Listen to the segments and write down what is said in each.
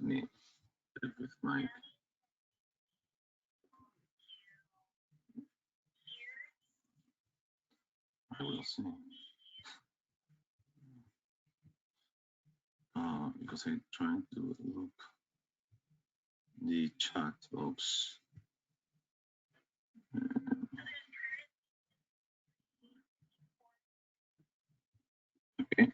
Let me check with Mike. I will see. Because I'm trying to look the chat box. Okay.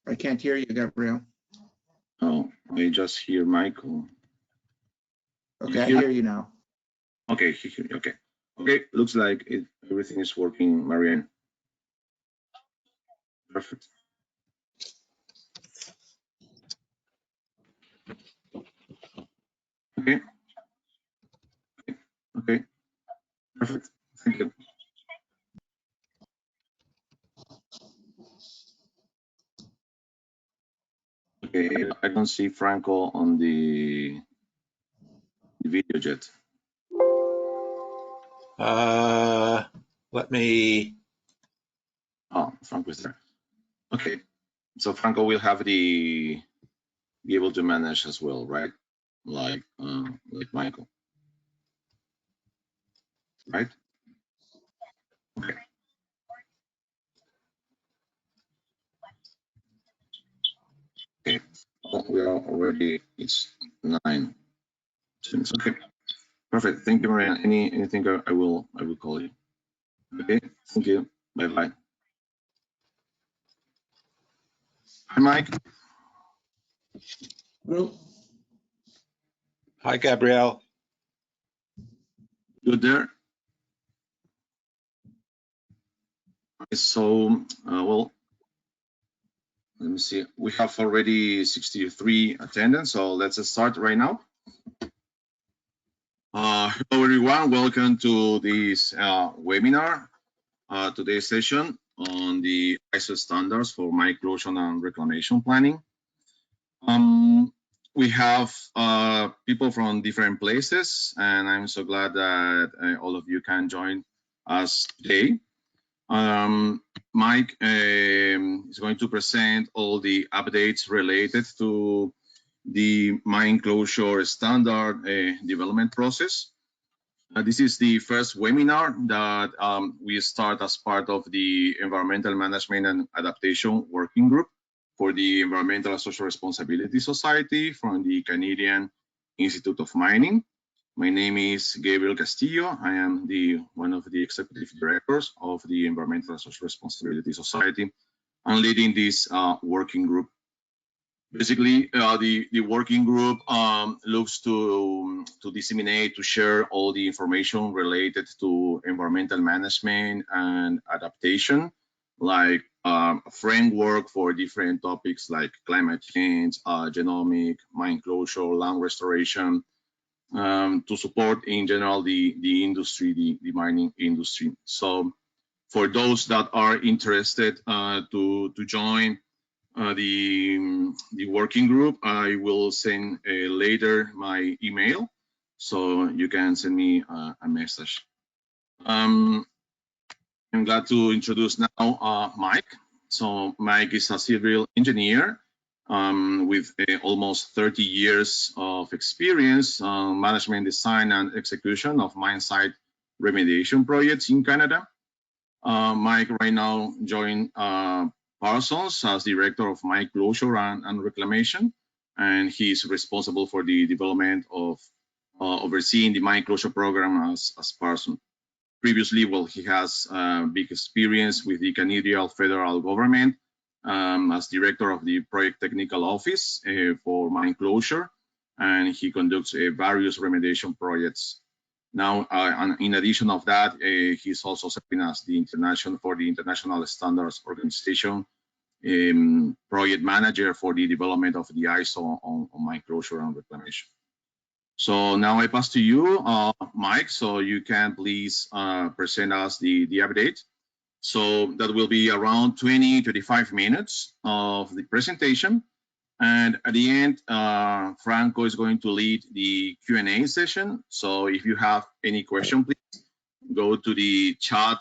I can't hear you, Gabriel. Oh, I just hear Michael. Okay, I hear you now. Okay, okay. Okay, looks like everything is working, Marianne. Perfect. Okay. Okay. Perfect. Thank you. Okay, I don't see Franco on the video yet. Let me. Oh, Franco is there. Okay, so Franco will have be able to manage as well, right? Like Michael, right? Okay. Okay. We are already. It's 9. Okay. Perfect. Thank you, Marianne. Anything I will call you. Okay. Thank you. Bye bye. Hi, Mike. Well, Hi, Gabrielle. You there? So, well, let me see. We have already 63 attendants, so let's start right now. Hello, everyone. Welcome to this webinar, today's session on the ISO standards for mine closure and reclamation planning. We have people from different places, and I'm so glad that all of you can join us today. Mike is going to present all the updates related to the mine closure standard development process. This is the first webinar that we start as part of the Environmental Management and Adaptation Working Group for the Environmental and Social Responsibility Society from the Canadian Institute of Mining. My name is Gabriel Castillo. I am one of the executive directors of the Environmental and Social Responsibility Society. I'm leading this working group. Basically, the working group looks to disseminate, to share all the information related to environmental management and adaptation, like a framework for different topics like climate change, genomic, mine closure, land restoration, to support in general the industry, the mining industry. So for those that are interested to join the working group, I will send later my email, so you can send me a message. I'm glad to introduce now Mike. So Mike is a civil engineer with almost 30 years of experience on management, design, and execution of mine site remediation projects in Canada. Mike right now joined Parsons as director of mine closure and reclamation, and he's responsible for the development of overseeing the mine closure program as Parsons. Previously, well, he has big experience with the Canadian federal government as director of the project technical office for mine closure, and he conducts various remediation projects. Now, in addition of that, he's also serving as the International Standards Organization project manager for the development of the ISO on mine closure and reclamation. So now I pass to you, Mike, so you can please present us the update. So that will be around 20-25 minutes of the presentation. And at the end, Franco is going to lead the Q&A session. So if you have any question, please go to the chat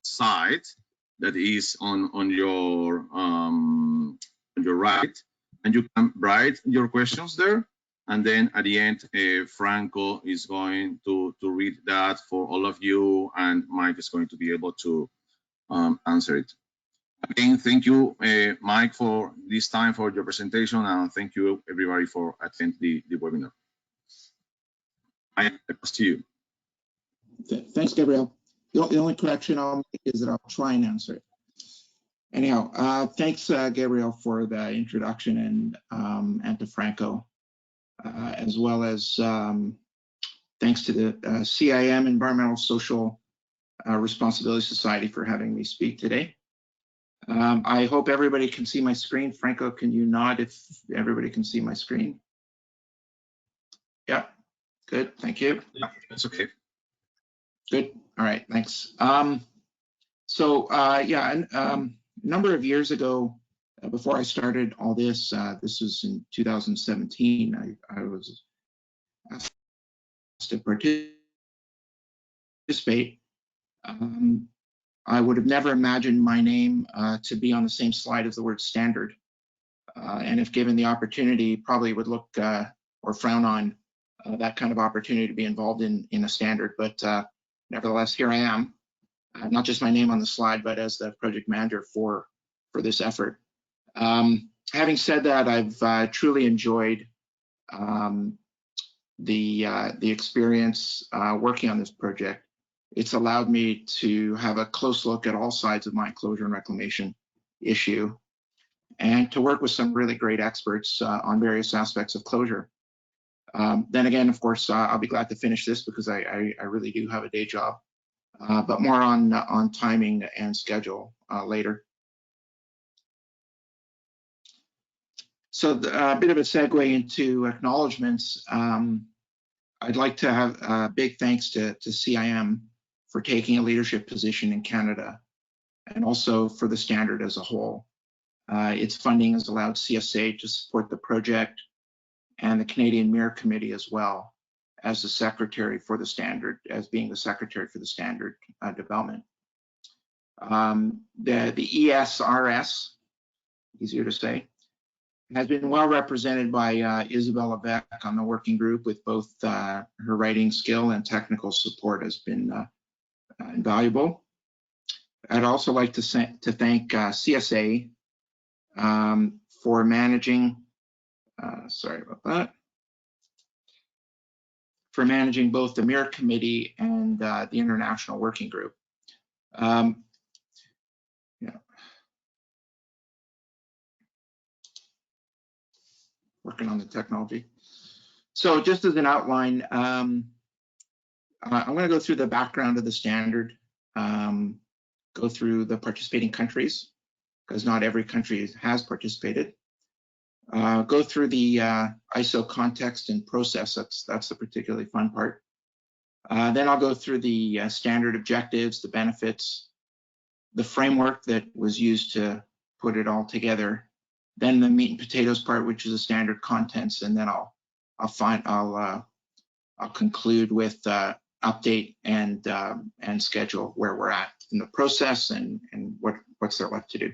site that is on your right, and you can write your questions there. And then at the end, Franco is going to read that for all of you, and Mike is going to be able to answer it. Again, thank you, Mike, for this time for your presentation, and thank you everybody for attending the webinar. I pass to you. Thanks, Gabriel. The only correction I'll make is that I'll try and answer it. Anyhow, thanks, Gabriel, for the introduction, and to Franco, as well as thanks to the CIM, Environmental Social Responsibility Society, for having me speak today. I hope everybody can see my screen. Franco, can you nod if everybody can see my screen? Yeah, good, thank you. Yeah, that's okay. Good, all right, thanks. Yeah, a number of years ago, before I started all this, this was in 2017, I was asked to participate. I would have never imagined my name to be on the same slide as the word standard. And if given the opportunity, probably would look or frown on that kind of opportunity to be involved in a standard. But nevertheless, here I am, not just my name on the slide, but as the project manager for this effort. Having said that, I've truly enjoyed the experience working on this project. It's allowed me to have a close look at all sides of mine closure and reclamation issue, and to work with some really great experts on various aspects of closure. Then again, of course, I'll be glad to finish this because I really do have a day job, but more on timing and schedule later. So a bit of a segue into acknowledgements. I'd like to have a big thanks to CIM for taking a leadership position in Canada, and also for the standard as a whole. Its funding has allowed CSA to support the project, and the Canadian Mirror Committee as well, as the secretary for the standard, as being the secretary for the standard development. The ESRS, easier to say, has been well represented by Isabella Beck on the working group, with both her writing skill and technical support has been invaluable. I'd also like to thank CSA for managing, sorry about that, for managing both the Mirror Committee and the International Working Group. Yeah. Working on the technology. So just as an outline, I'm going to go through the background of the standard, go through the participating countries, because not every country has participated. Go through the ISO context and process. That's the particularly fun part. Then I'll go through the standard objectives, the benefits, the framework that was used to put it all together. Then the meat and potatoes part, which is the standard contents, and then I'll conclude with update and schedule where we're at in the process and what's there left to do.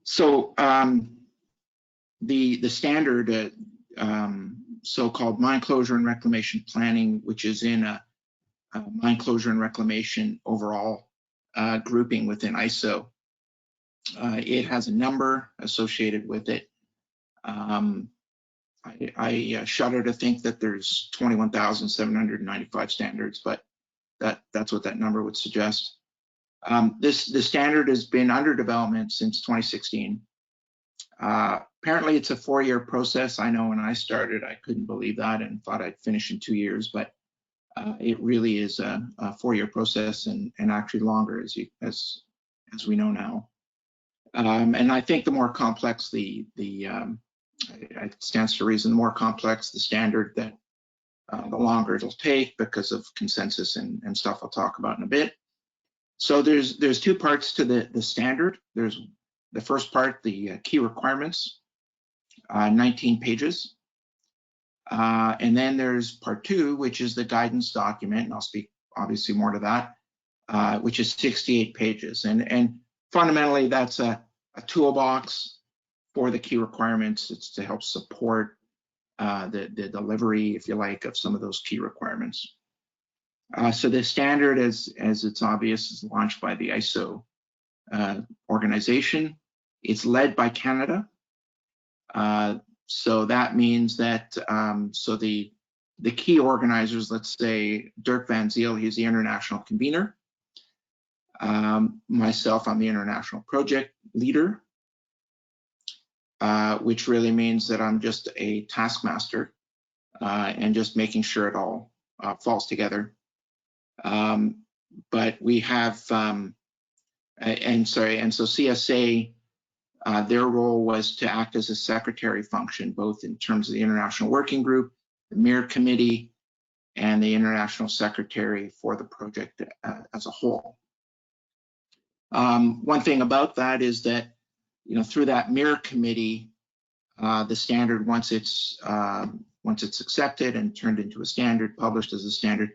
So the standard so-called mine closure and reclamation planning, which is in a mine closure and reclamation overall grouping within ISO. It has a number associated with it. I shudder to think that there's 21,795 standards, but that's what that number would suggest. The standard has been under development since 2016. Apparently it's a 4-year process. I know when I started, I couldn't believe that and thought I'd finish in 2 years, but it really is a 4-year process, and actually longer, as we know now. And I think the more complex it stands to reason, the more complex the standard, that the longer it'll take because of consensus and stuff I'll talk about in a bit. So there's 2 parts to the standard. There's the first part, the key requirements, 19 pages. And then there's part 2, which is the guidance document, and I'll speak obviously more to that, which is 68 pages. And fundamentally, that's a toolbox for the key requirements. It's to help support the delivery, if you like, of some of those key requirements. So the standard, as it's obvious, is launched by the ISO organization. It's led by Canada. So that means that so the key organizers, let's say Dirk Van Ziel, he's the international convener. Myself, I'm the international project leader, which really means that I'm just a taskmaster and just making sure it all falls together. But we have, and so CSA, their role was to act as a secretary function, both in terms of the International Working Group, the MIR Committee, and the International Secretary for the project as a whole. One thing about that is that, through that MIR Committee, the standard, once it's accepted and turned into a standard, published as a standard,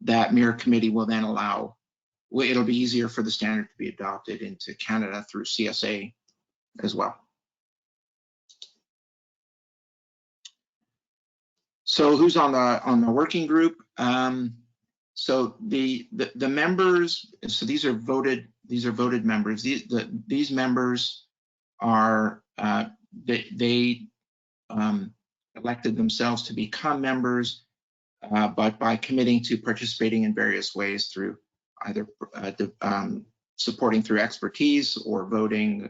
that MIR Committee will then allow, it'll be easier for the standard to be adopted into Canada through CSA as well. So who's on the working group? So the members, so these are voted members. These members are they elected themselves to become members, but by committing to participating in various ways through either supporting through expertise or voting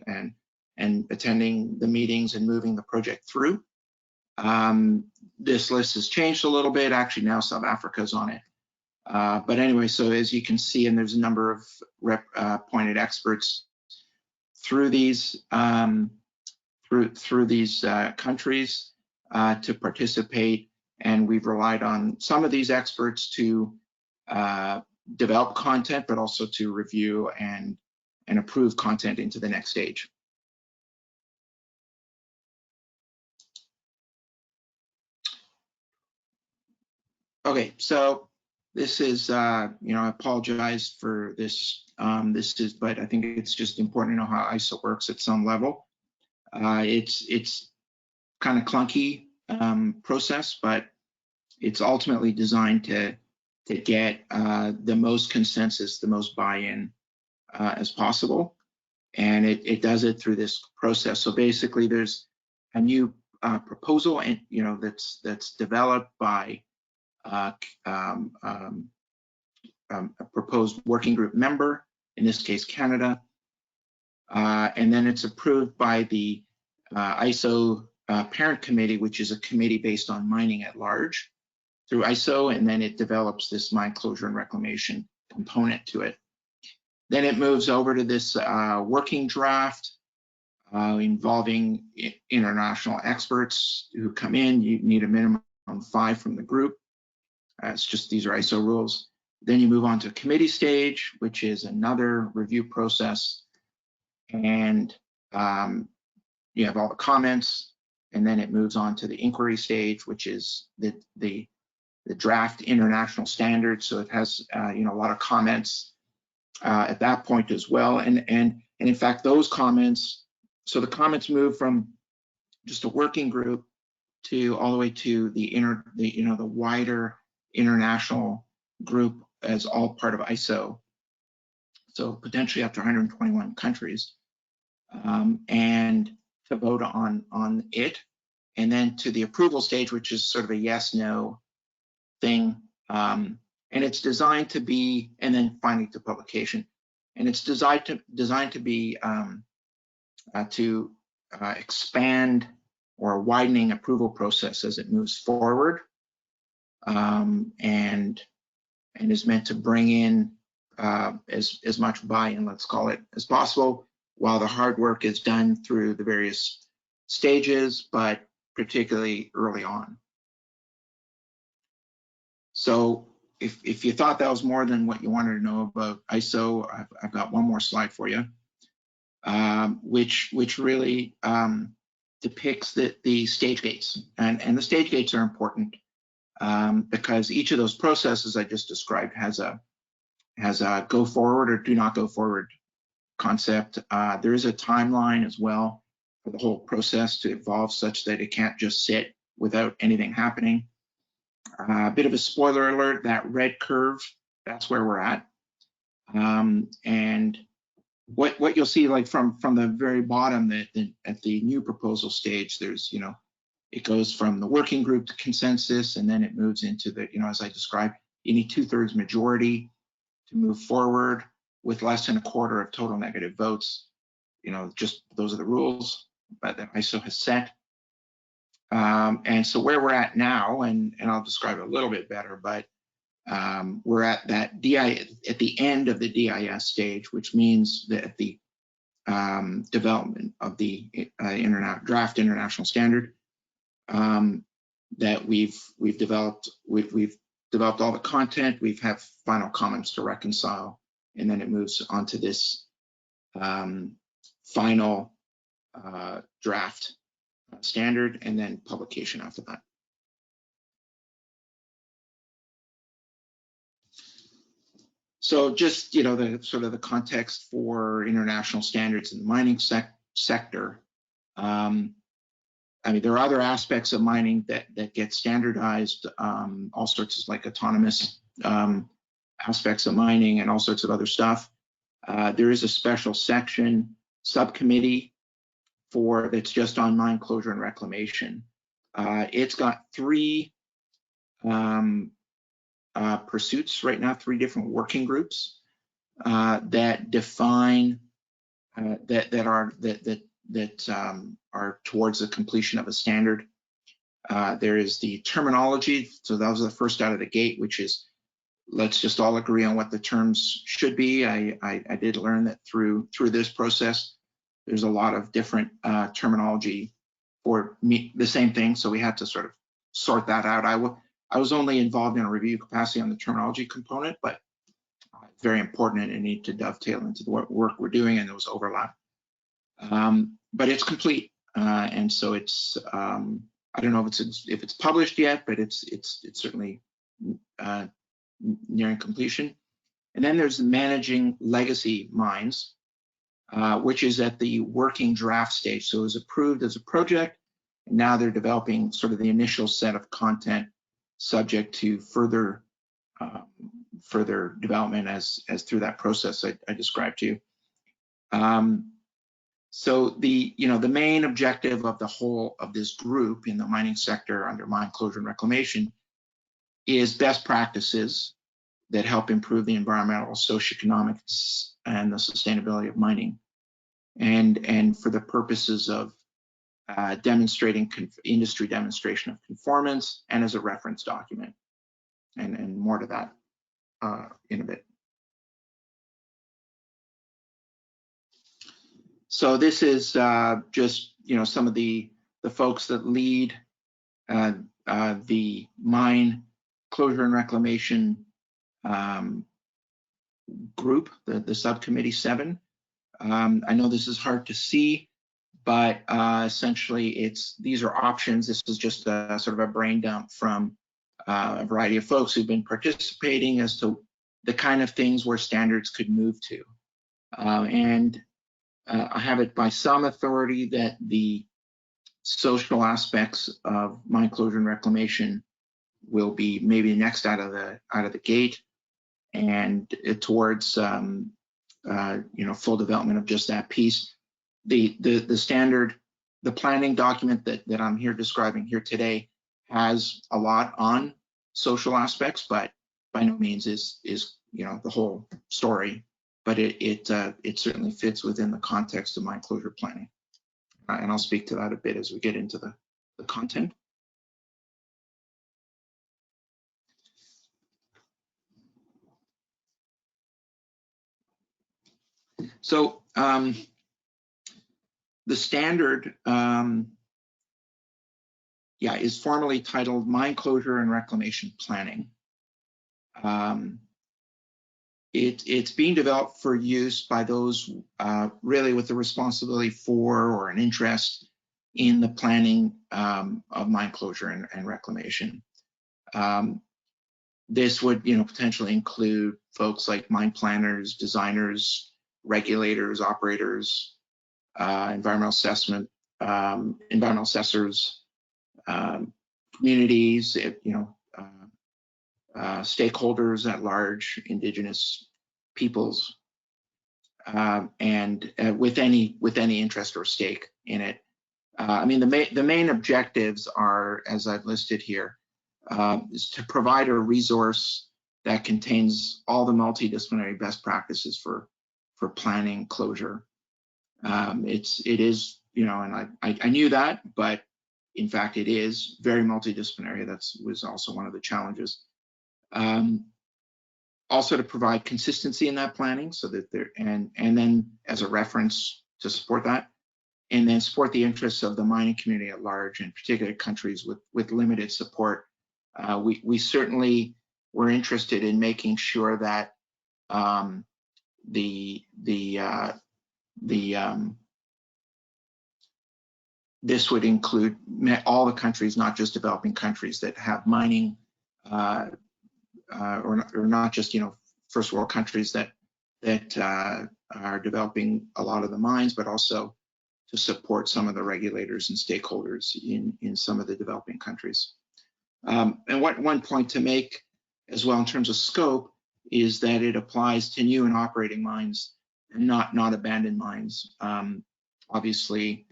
and attending the meetings and moving the project through. This list has changed a little bit. Actually, now South Africa's on it. But anyway, so as you can see, and there's a number of appointed experts through these countries to participate, and we've relied on some of these experts to develop content, but also to review and approve content into the next stage. Okay, so this is, I apologize for this. But I think it's just important to know how ISO works at some level. It's kind of clunky process, but it's ultimately designed to get the most consensus, the most buy-in as possible, and it does it through this process. So basically, there's a new proposal, and that's developed by a proposed working group member, in this case Canada, and then it's approved by the ISO parent committee, which is a committee based on mining at large through ISO, and then it develops this mine closure and reclamation component to it. Then it moves over to this working draft involving international experts who come in. You need a minimum of 5 from the group. It's just, these are ISO rules. Then you move on to committee stage, which is another review process. And you have all the comments, and then it moves on to the inquiry stage, which is the draft international standard. So it has a lot of comments at that point as well. And in fact, those comments, so the comments move from just a working group to all the way to the wider international group as all part of ISO. So potentially up to 121 countries, and to vote on it, and then to the approval stage, which is sort of a yes/no thing, and it's designed to be, and then finally to publication, and it's designed to be to expand or a widening approval process as it moves forward, and is meant to bring in as much buy-in, let's call it, as possible, while the hard work is done through the various stages, but particularly early on. So if you thought that was more than what you wanted to know about ISO, I've got one more slide for you. which really depicts the stage gates, and the stage gates are important because each of those processes I just described has a go forward or do not go forward concept. There is a timeline as well for the whole process to evolve such that it can't just sit without anything happening. A bit of a spoiler alert, that red curve, that's where we're at. And what you'll see, like from the very bottom, that at the new proposal stage, there's, it goes from the working group to consensus, and then it moves into the, as I described, you need 2/3 majority to move forward with less than a quarter of total negative votes. Just those are the rules that ISO has set. And so where we're at now, and I'll describe it a little bit better, but we're at that at the end of the DIS stage, which means that at the development of the draft international standard, that we've developed all the content, we've have final comments to reconcile, and then it moves on to this final draft standard, and then publication after that. So just, the sort of the context for international standards in the mining sector. I mean, there are other aspects of mining that get standardized, all sorts of like autonomous aspects of mining and all sorts of other stuff. There is a special section, subcommittee, that's just on mine closure and reclamation. It's got 3 pursuits right now, 3 different working groups that define that are towards the completion of a standard. There is the terminology, so that was the first out of the gate, which is, let's just all agree on what the terms should be. I did learn that through this process, there's a lot of different terminology for the same thing, so we had to sort of sort that out. I was only involved in a review capacity on the terminology component, but it's very important and it needs to dovetail into the work we're doing, and there was overlap. But it's complete, and so it's I don't know if it's published yet, but it's certainly nearing completion. And then there's managing legacy mines, which is at the working draft stage. So it was approved as a project, and now they're developing sort of the initial set of content subject to further development as through that process I described to you. So the main objective of the whole of this group in the mining sector under mine closure and reclamation is best practices that help improve the environmental, socioeconomic, and the sustainability of mining, and for the purposes of demonstrating industry demonstration of conformance, and as a reference document, and more to that in a bit. So this is just some of the folks that lead the mine closure and reclamation group, the subcommittee 7. I know this is hard to see, but essentially these are options. This is just a sort of a brain dump from a variety of folks who've been participating as to the kind of things where standards could move to. And I have it by some authority that the social aspects of mine closure and reclamation will be maybe next out of the gate, and towards full development of just that piece. The standard, the planning document that I'm here describing here today has a lot on social aspects, but by no means is the whole story. But it certainly fits within the context of mine closure planning, and I'll speak to that a bit as we get into the content. So the standard, is formally titled Mine Closure and Reclamation Planning. It's being developed for use by those really with the responsibility for or an interest in the planning of mine closure and reclamation. This would, potentially include folks like mine planners, designers, regulators, operators, environmental assessors, communities, stakeholders at large, Indigenous peoples, and with any interest or stake in it. I mean, the main objectives are, as I've listed here, is to provide a resource that contains all the multidisciplinary best practices for planning closure. It is, and I knew that, but in fact, it is very multidisciplinary. That was also one of the challenges. Also to provide consistency in that planning, so that and then as a reference to support that, and then support the interests of the mining community at large, in particular countries with limited support. We certainly were interested in making sure that this would include all the countries, not just developing countries that have mining, or not just first world countries that are developing a lot of the mines, but also to support some of the regulators and stakeholders in some of the developing countries. And one point to make as well in terms of scope is that it applies to new and operating mines and not abandoned mines. Obviously,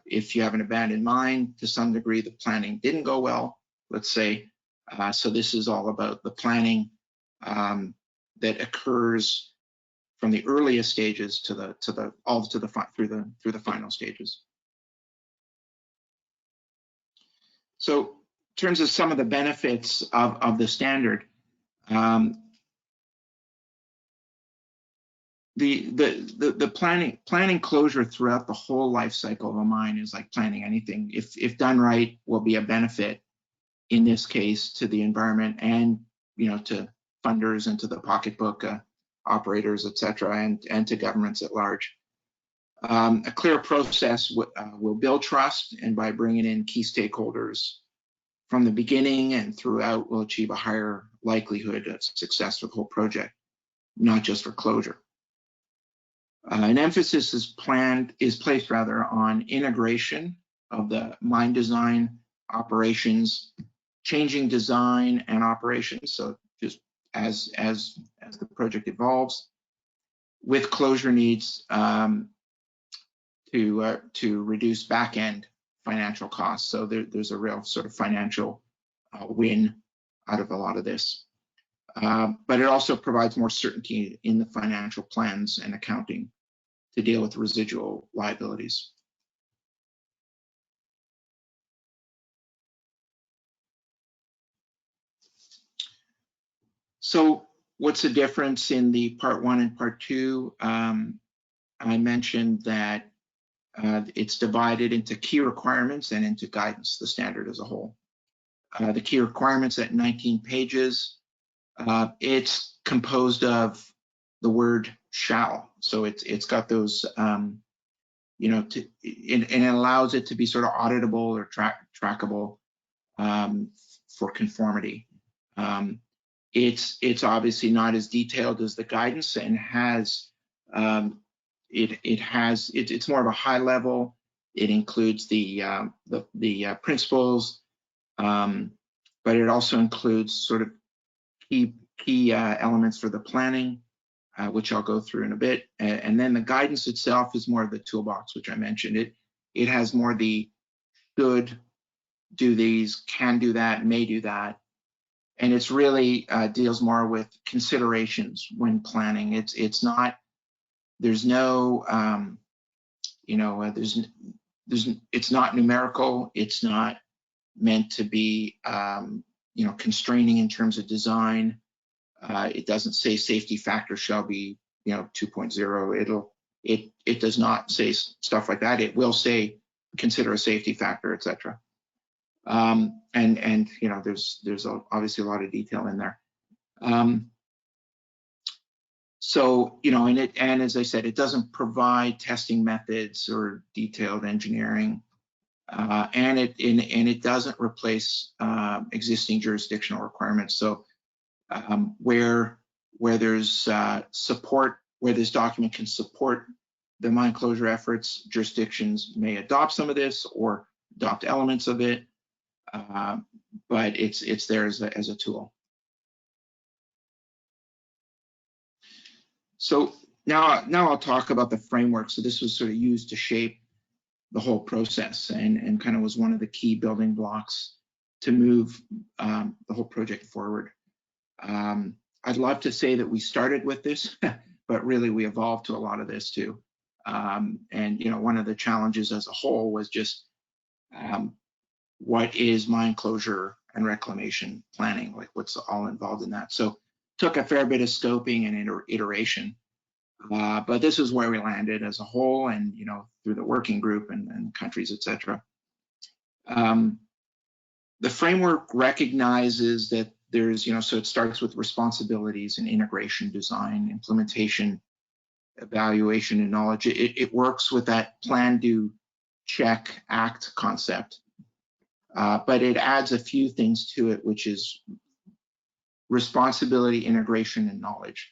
if you have an abandoned mine, to some degree the planning didn't go well, let's say. So this is all about the planning that occurs from the earliest stages through the final stages. So in terms of some of the benefits of the standard, the planning closure throughout the whole life cycle of a mine is like planning anything. If done right, will be a benefit in this case to the environment and to funders and to the pocketbook operators, etc., and to governments at large. A clear process will build trust, and by bringing in key stakeholders from the beginning and throughout, will achieve a higher likelihood of success for the whole project, not just for closure. An emphasis is placed on integration of the mine design, operations, changing design and operations. So just as the project evolves, with closure needs to reduce back-end financial costs. So there's a real sort of financial win out of a lot of this. But it also provides more certainty in the financial plans and accounting to deal with residual liabilities. So what's the difference in the part 1 and part 2? I mentioned that it's divided into key requirements and into guidance, the standard as a whole. The key requirements at 19 pages, it's composed of the word shall. So it's got those, and it allows it to be sort of auditable or trackable for conformity. It's obviously not as detailed as the guidance, and has it's more of a high level. It includes the principles, but it also includes sort of key elements for the planning, which I'll go through in a bit. And then the guidance itself is more of the toolbox, which I mentioned. It has more the should do these, can do that, may do that. And it's really deals more with considerations when planning. It's not, there's no, it's not numerical. It's not meant to be, constraining in terms of design. It doesn't say safety factor shall be, 2.0. It does not say stuff like that. It will say consider a safety factor, etc. And there's obviously a lot of detail in there. So, you know, and as I said, it doesn't provide testing methods or detailed engineering, and it doesn't replace existing jurisdictional requirements. So, where there's support, where this document can support the mine closure efforts, jurisdictions may adopt some of this or adopt elements of it, but it's there as a tool. So now I'll talk about the framework. So this was sort of used to shape the whole process and kind of was one of the key building blocks to move the whole project forward. I'd love to say that we started with this, but really we evolved to a lot of this too. And you know, one of the challenges as a whole was just what is mine closure and reclamation planning, like what's all involved in that. So took a fair bit of scoping and iteration, but this is where we landed as a whole, and you know, through the working group and countries, etc. The framework recognizes that there's, you know, so it starts with responsibilities and integration, design, implementation, evaluation, and knowledge. It works with that plan, do, check, act concept, but it adds a few things to it, which is responsibility, integration, and knowledge.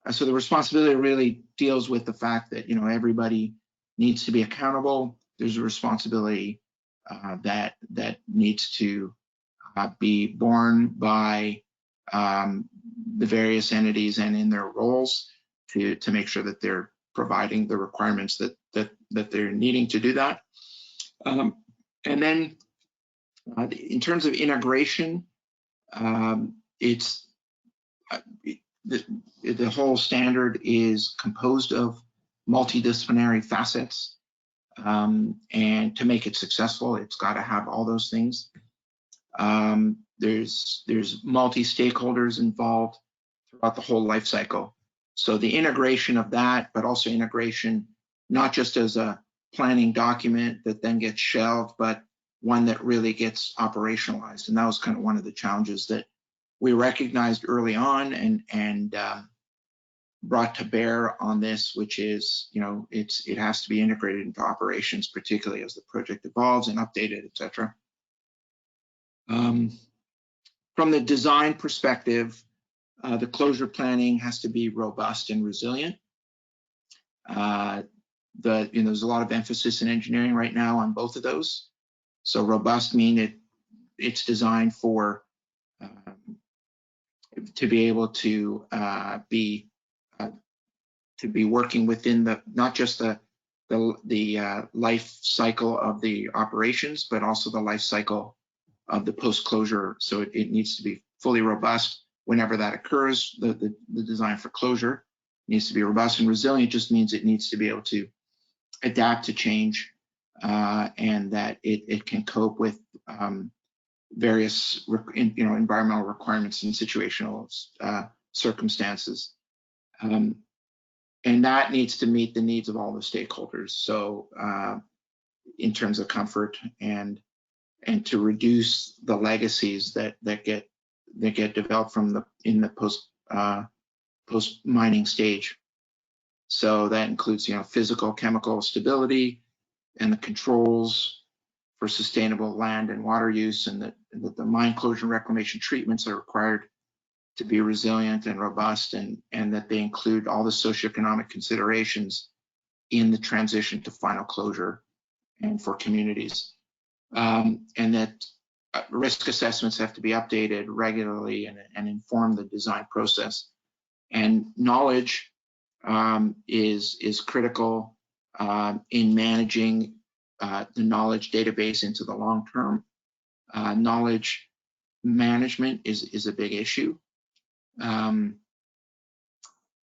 So the responsibility really deals with the fact that, you know, everybody needs to be accountable. There's a responsibility that needs to be borne by the various entities and in their roles to make sure that they're providing the requirements that they're needing to do that. And then in terms of integration, it's the whole standard is composed of multidisciplinary facets, and to make it successful, it's got to have all those things. There's multi-stakeholders involved throughout the whole life cycle. So the integration of that, but also integration not just as a planning document that then gets shelved, but one that really gets operationalized. And that was kind of one of the challenges that we recognized early on and brought to bear on this, which is, you know, it has to be integrated into operations, particularly as the project evolves and updated, etc. From the design perspective, the closure planning has to be robust and resilient. There's a lot of emphasis in engineering right now on both of those. So robust means it's designed for to be able to be working within the not just the life cycle of the operations, but also the life cycle of the post-closure. So it needs to be fully robust whenever that occurs. The design for closure needs to be robust, and resilient just means it needs to be able to adapt to change, and that it can cope with various environmental requirements and situational circumstances. And that needs to meet the needs of all the stakeholders. So in terms of comfort and to reduce the legacies that get developed in the post mining stage. So that includes, you know, physical, chemical stability and the controls for sustainable land and water use, and that the mine closure and reclamation treatments are required to be resilient and robust, and that they include all the socioeconomic considerations in the transition to final closure and for communities. And that risk assessments have to be updated regularly and inform the design process. And knowledge is critical in managing the knowledge database into the long term. Knowledge management is a big issue.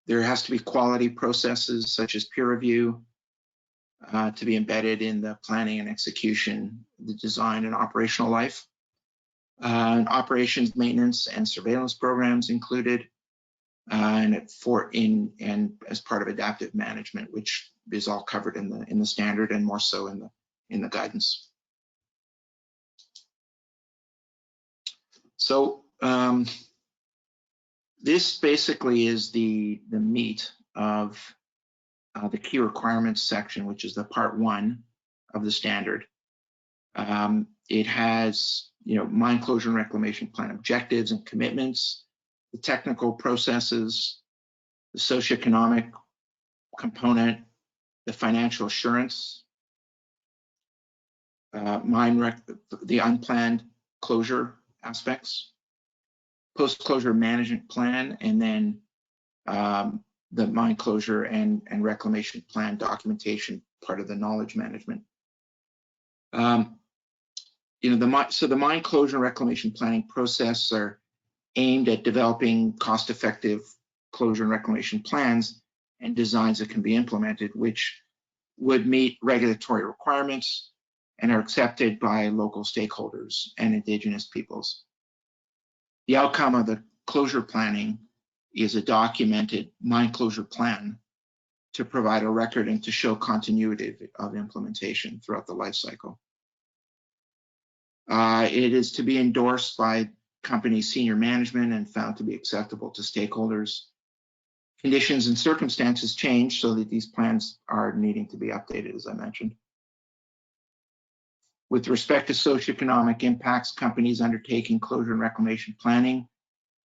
There has to be quality processes such as peer review to be embedded in the planning and execution, the design and operational life. Operations, maintenance, and surveillance programs included, and as part of adaptive management, which is all covered in the standard and more so in the guidance. So this basically is the meat of the key requirements section, which is the part 1 of the standard. It has, mine closure and reclamation plan objectives and commitments, the technical processes, the socioeconomic component, the financial assurance, the unplanned closure aspects, post-closure management plan, and then the mine closure and reclamation plan documentation, part of the knowledge management. So the mine closure and reclamation planning process are aimed at developing cost-effective closure and reclamation plans and designs that can be implemented, which would meet regulatory requirements and are accepted by local stakeholders and Indigenous peoples. The outcome of the closure planning is a documented mine closure plan to provide a record and to show continuity of implementation throughout the life cycle. It is to be endorsed by company senior management and found to be acceptable to stakeholders. Conditions and circumstances change so that these plans are needing to be updated, as I mentioned. With respect to socioeconomic impacts, companies undertaking closure and reclamation planning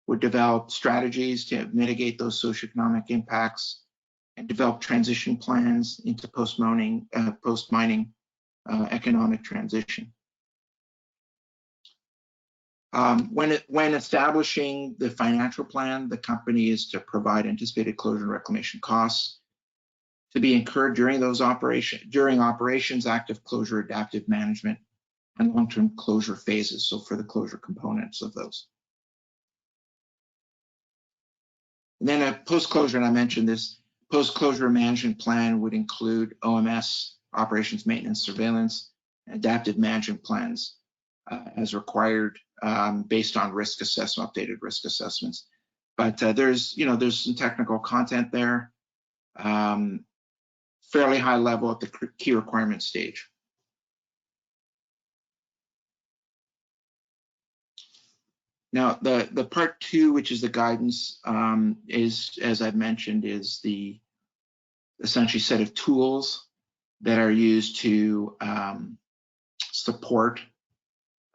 would develop strategies to mitigate those socioeconomic impacts and develop transition plans into post-mining economic transition. When establishing the financial plan, the company is to provide anticipated closure and reclamation costs to be incurred during operations, active closure, adaptive management, and long-term closure phases. So for the closure components of those. And then a post-closure, and I mentioned this, post-closure management plan would include OMS, operations, maintenance, surveillance, and adaptive management plans as required based on risk assessment, updated risk assessments. But there's some technical content there, fairly high level at the key requirement stage. Now, the part 2, which is the guidance, is, as I've mentioned, is the essentially set of tools that are used to support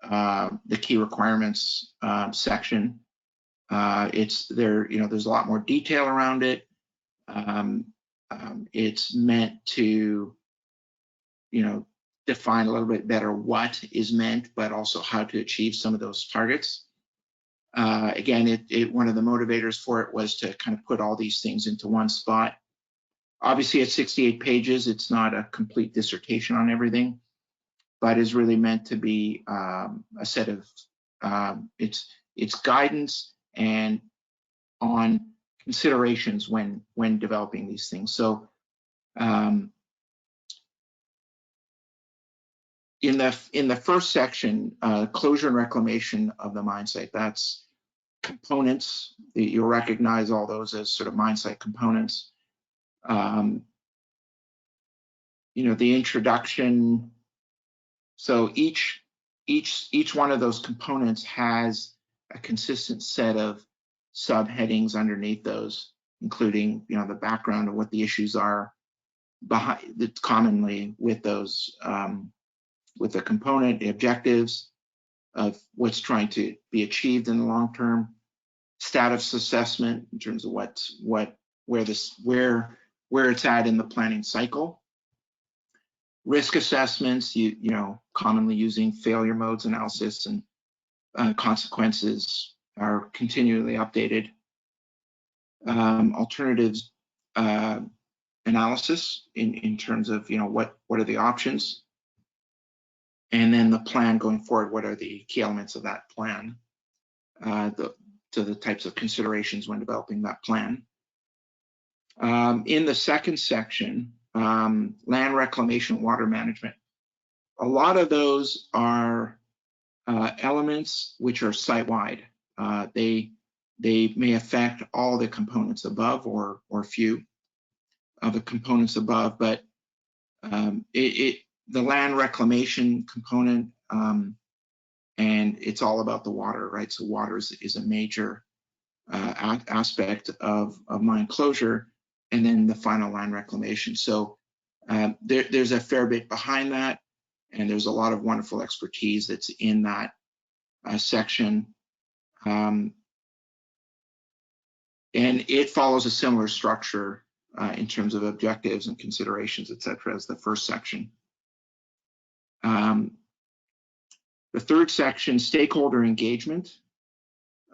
the key requirements section. There's a lot more detail around it. It's meant to, define a little bit better what is meant, but also how to achieve some of those targets. Again, one of the motivators for it was to kind of put all these things into one spot. Obviously, at 68 pages, it's not a complete dissertation on everything, but is really meant to be a set of it's guidance and on considerations when developing these things. So in the first section, closure and reclamation of the mine site, that's components. You'll recognize all those as sort of mine site components. The introduction. So each one of those components has a consistent set of subheadings underneath those, including the background of what the issues are behind that's commonly with those with the component, the objectives of what's trying to be achieved in the long term, status assessment in terms of where it's at in the planning cycle, risk assessments, commonly using failure modes analysis and consequences are continually updated. Alternatives analysis in terms of what are the options, and then the plan going forward. What are the key elements of that plan? To the types of considerations when developing that plan. In the second section, land reclamation, water management. A lot of those are elements which are site-wide. They may affect all the components above or few of the components above, but the land reclamation component, and it's all about the water, right? So water is a major aspect of mine closure, and then the final line reclamation. So there's a fair bit behind that, and there's a lot of wonderful expertise that's in that section. And it follows a similar structure in terms of objectives and considerations, et cetera, as the first section. The third section, stakeholder engagement.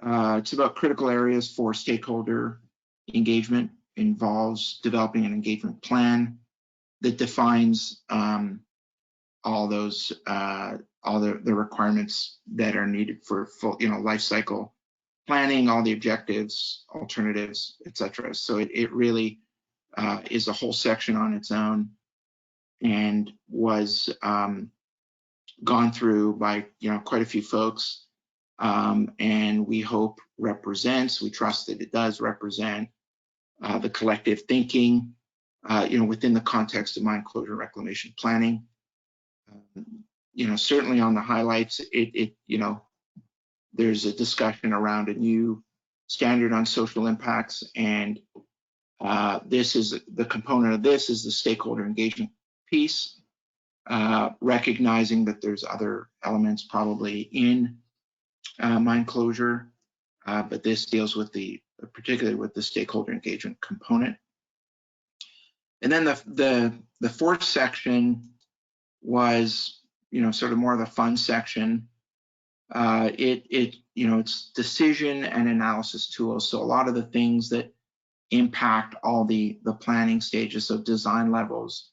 It's about critical areas for stakeholder engagement, involves developing an engagement plan that defines all those all the requirements that are needed for full, life cycle planning, all the objectives, alternatives, etc. So it really is a whole section on its own, and was gone through by quite a few folks, and we hope represents, we trust that it does represent the collective thinking within the context of mine closure reclamation planning. Certainly on the highlights, there's a discussion around a new standard on social impacts, and this is the component of this is the stakeholder engagement piece, recognizing that there's other elements probably in mine closure, but this deals with particularly with the stakeholder engagement component. And then the fourth section was sort of more of the fun section. It's decision and analysis tools. So a lot of the things that impact all the planning stages, so design levels,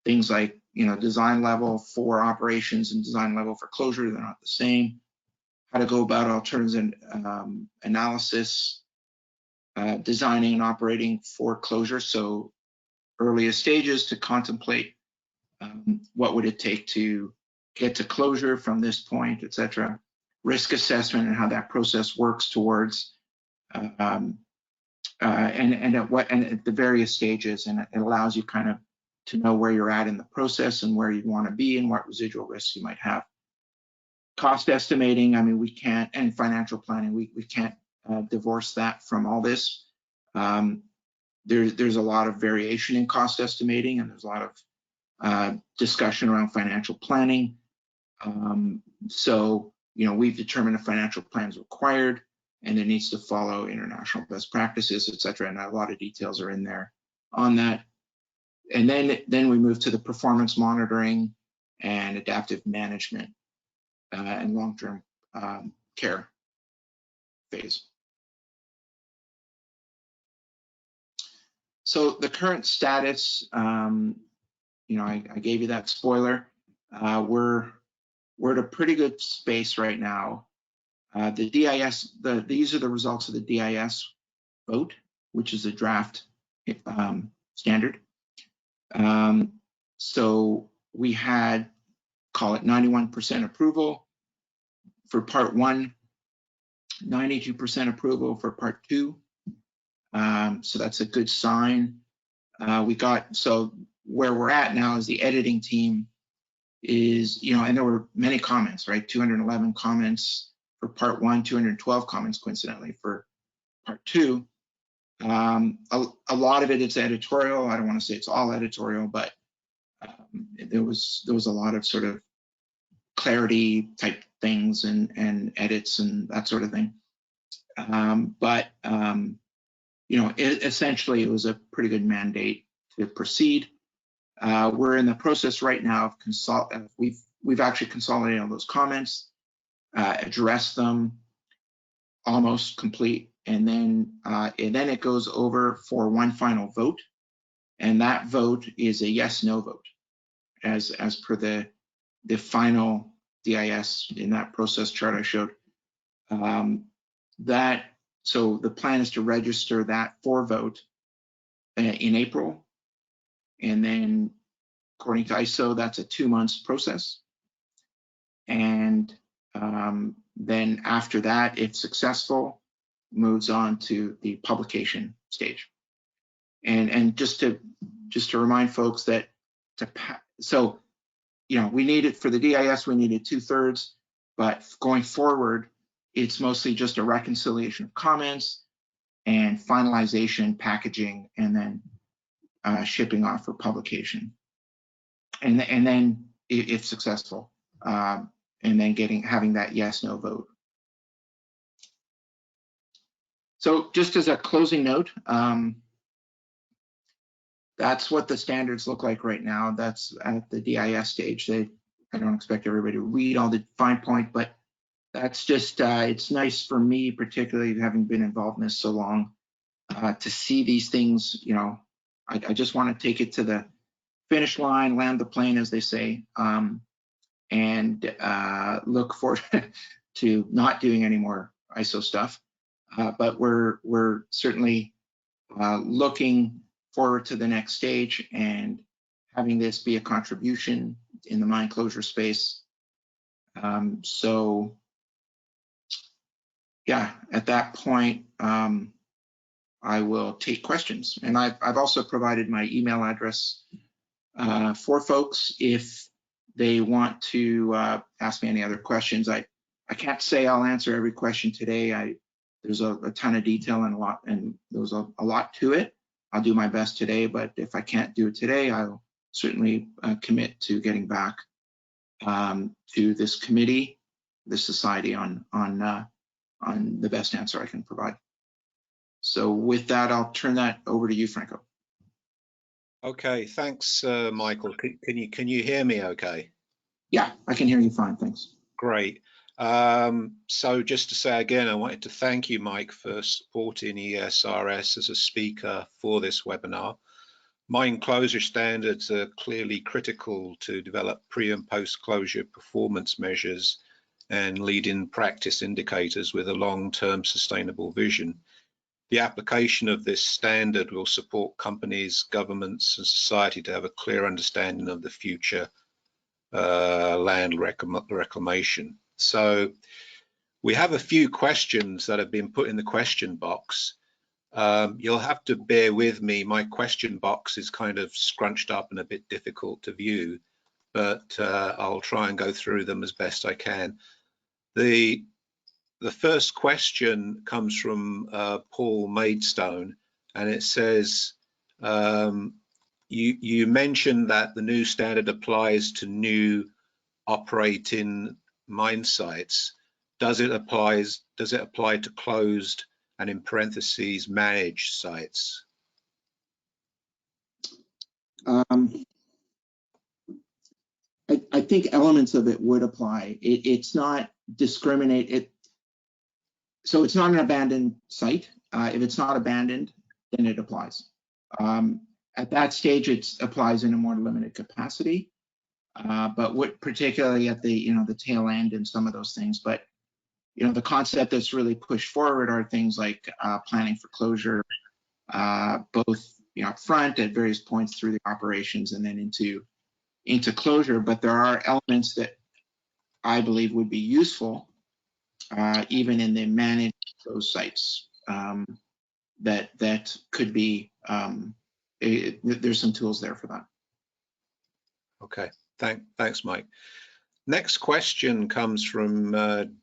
things like design level for operations and design level for closure, they're not the same. How to go about alternatives and analysis, designing and operating for closure. So earliest stages to contemplate what would it take to get to closure from this point, et cetera. Risk assessment and how that process works towards and at the various stages, and it allows you kind of to know where you're at in the process and where you want to be and what residual risks you might have. Cost estimating, I mean, we can't, and financial planning, we can't divorce that from all this. There's a lot of variation in cost estimating, and there's a lot of discussion around financial planning. So, we've determined a financial plan is required, and it needs to follow international best practices, et cetera, and a lot of details are in there on that. And then we move to the performance monitoring and adaptive management and long-term care phase. So the current status, I gave you that spoiler. We're at a pretty good space right now. The DIS, these are the results of the DIS vote, which is a draft standard. So we had, call it 91% approval for part 1, 92% approval for part 2. So that's a good sign. So where we're at now is the editing team is, and there were many comments, right? 211 comments for part 1, 212 comments coincidentally for part 2. A lot of it is editorial. I don't want to say it's all editorial, but there was a lot of sort of clarity type things and edits and that sort of thing. Essentially it was a pretty good mandate to proceed. We're in the process right now of we've actually consolidated all those comments, addressed them, almost complete, and then it goes over for one final vote, and that vote is a yes/no vote, as per the final DIS in that process chart I showed. So the plan is to register that for vote in April, and then according to ISO, that's a 2 months process. And then after that, if successful, moves on to the publication stage. And just to remind folks that we needed for the DIS, we needed 2/3, but going forward, it's mostly just a reconciliation of comments, and finalization, packaging, and then shipping off for publication. And then if successful, and then having that yes/no vote. So just as a closing note, that's what the standards look like right now. That's at the DIS stage. I don't expect everybody to read all the fine point, but that's just, it's nice for me, particularly having been involved in this so long, to see these things. I just want to take it to the finish line, land the plane, as they say, and look forward to not doing any more ISO stuff. But we're certainly looking forward to the next stage and having this be a contribution in the mine closure space. So yeah, at that point, I will take questions. And I've also provided my email address for folks if they want to ask me any other questions. I can't say I'll answer every question today. There's a ton of detail and there's a lot to it. I'll do my best today, but if I can't do it today, I'll certainly commit to getting back to this committee, this society on the best answer I can provide. So with that, I'll turn that over to you, Franco. Okay, thanks, Michael. Can you hear me okay? Yeah, I can hear you fine, thanks. Great. So just to say again, I wanted to thank you, Mike, for supporting ESRS as a speaker for this webinar. Mine closure standards are clearly critical to develop pre and post closure performance measures and leading practice indicators with a long-term sustainable vision. The application of this standard will support companies, governments, and society to have a clear understanding of the future land reclamation. So we have a few questions that have been put in the question box. You'll have to bear with me. My question box is kind of scrunched up and a bit difficult to view, but I'll try and go through them as best I can. The first question comes from Paul Maidstone, and it says, you mentioned that the new standard applies to new operating mine sites. Does it apply to closed and in parentheses managed sites? I think elements of it would apply. It's not discriminate. So it's not an abandoned site. If it's not abandoned, then it applies. At that stage, it applies in a more limited capacity. But what particularly at the the tail end and some of those things. But the concept that's really pushed forward are things like planning for closure, both up front at various points through the operations and then into closure. But there are elements that I believe would be useful even in the managed those sites that could be there's some tools there for that. Okay, thanks, Mike. Next question comes from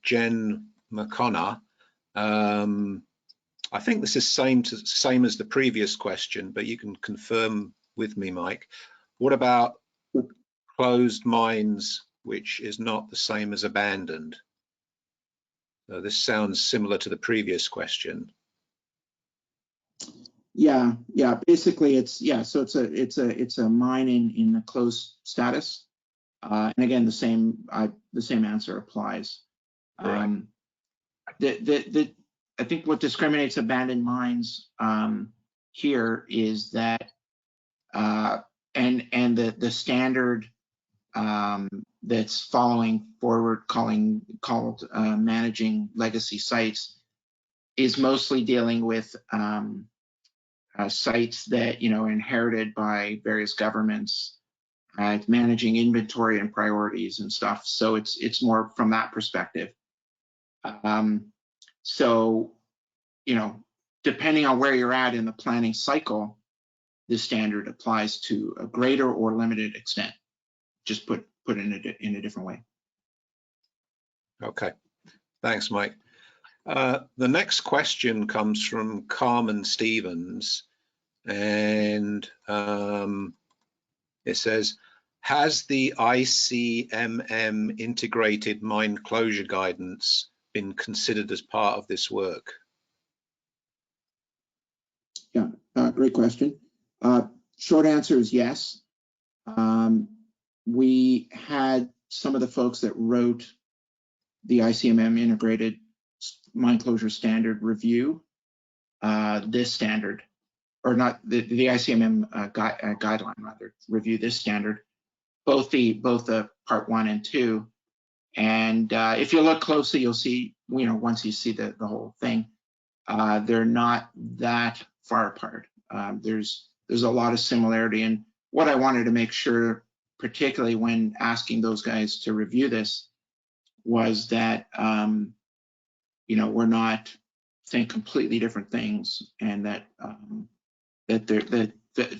Jen McConnor. I think this is same as the previous question, but you can confirm with me, Mike. What about closed mines, which is not the same as abandoned? So this sounds similar to the previous question. Yeah. Basically, so it's a mine in the closed status, and again the same answer applies. Right. I think what discriminates abandoned mines here is that, and the standard that's following forward called managing legacy sites is mostly dealing with sites that inherited by various governments, managing inventory and priorities and stuff. So it's more from that perspective. So depending on where you're at in the planning cycle, this standard applies to a greater or limited extent. Just put in a different way. Okay, thanks, Mike. The next question comes from Carmen Stevens, and it says, has the ICMM integrated mine closure guidance been considered as part of this work? Yeah, great question. Short answer is yes. We had some of the folks that wrote the ICMM integrated mine closure standard review this standard, or not the ICMM guideline rather, review this standard, both the part 1 and 2. And if you look closely, you'll see, once you see the whole thing, they're not that far apart. There's a lot of similarity, and what I wanted to make sure, particularly when asking those guys to review this, was that we're not saying completely different things, and that that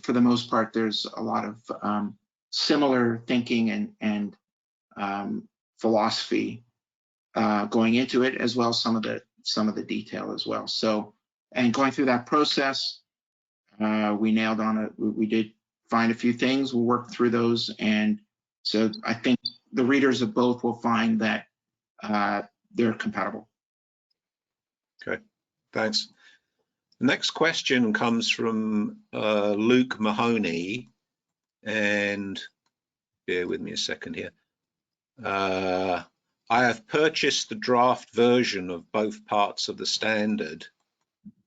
for the most part there's a lot of similar thinking and philosophy going into it, as well as some of the detail as well. So, and going through that process, we nailed on it. We did find a few things. We'll work through those, and so I think the readers of both will find that they're compatible. Okay, thanks. The next question comes from Luke Mahoney, and bear with me a second here. I have purchased the draft version of both parts of the standard.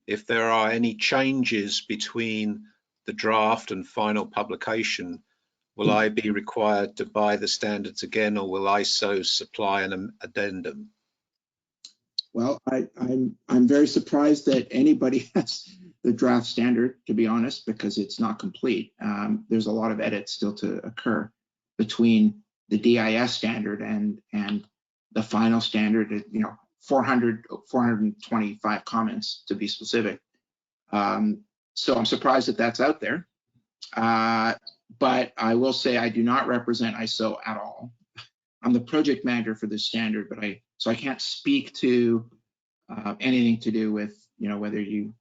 If there are any changes between the draft and final publication, will I be required to buy the standards again, or will ISO supply an addendum? Well, I'm very surprised that anybody has the draft standard, to be honest, because it's not complete. There's a lot of edits still to occur between the DIS standard and the final standard. 425 comments to be specific. So I'm surprised that that's out there. But I will say I do not represent ISO at all. I'm the project manager for this standard, but I can't speak to anything to do with whether you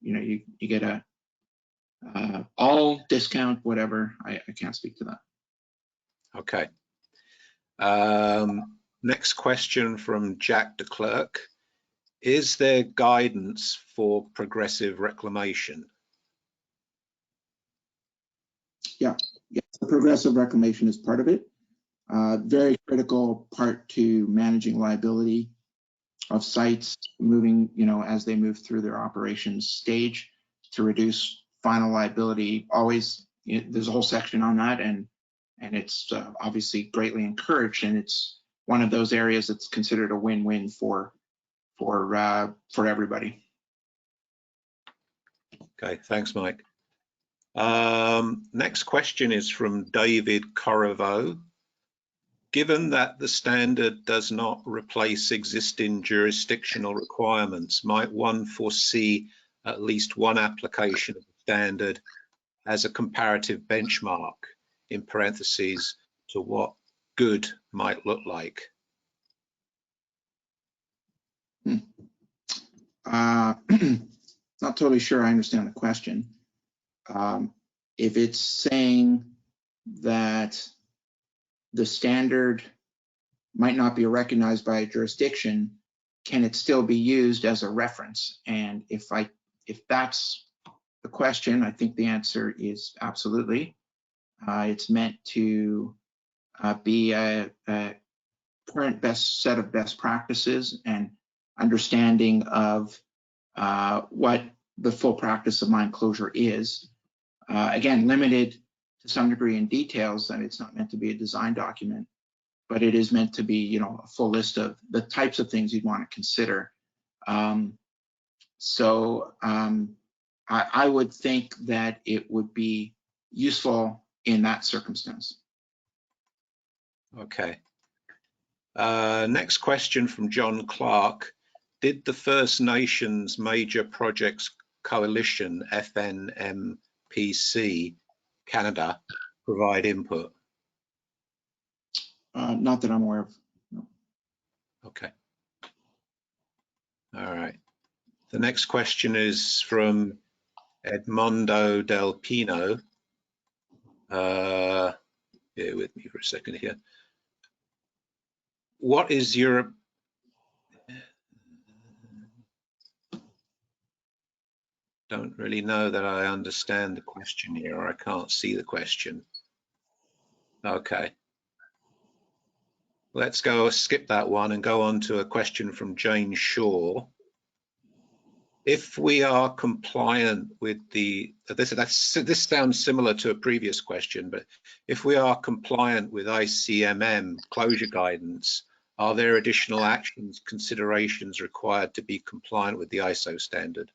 get a all discount, whatever. I can't speak to that. Okay. Next question from Jack de Klerk. Is there guidance for progressive reclamation? Yeah, progressive reclamation is part of it. Very critical part to managing liability of sites moving, as they move through their operations stage to reduce final liability. Always, there's a whole section on that, and it's obviously greatly encouraged, and it's one of those areas that's considered a win-win for everybody. Okay, thanks, Mike. Next question is from David Corriveau. Given that the standard does not replace existing jurisdictional requirements, might one foresee at least one application of the standard as a comparative benchmark, in parentheses, to what good might look like? Not totally sure I understand the question. If it's saying that the standard might not be recognized by a jurisdiction, can it still be used as a reference? And if that's the question, I think the answer is absolutely. It's meant to be a current set of best practices and understanding of what the full practice of mine closure is. Again, limited to some degree in details, and it's not meant to be a design document, but it is meant to be, a full list of the types of things you'd want to consider. I would think that it would be useful in that circumstance. Okay. Next question from John Clark. Did the First Nations Major Projects Coalition, FNMPC, Canada, provide input? Not that I'm aware of. No. Okay. All right. The next question is from Edmondo Del Pino. Bear with me for a second here. What is Europe? Don't really know that I understand the question here, or I can't see the question. Okay. Let's go skip that one and go on to a question from Jane Shaw. If we are compliant with the, this sounds similar to a previous question, but if we are compliant with ICMM closure guidance, are there additional actions, considerations required to be compliant with the ISO standard?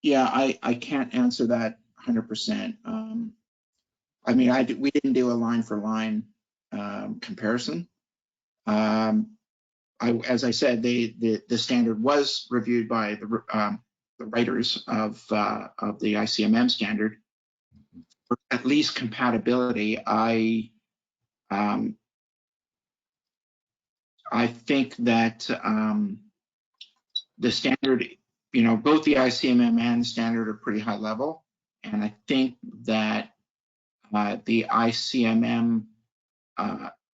Yeah, I can't answer that 100%. I mean, we didn't do a line for line comparison. As I said, the standard was reviewed by the writers of the ICMM standard. For at least compatibility, I think that the standard, you know, both the ICMM and the standard are pretty high level, and I think that the ICMM,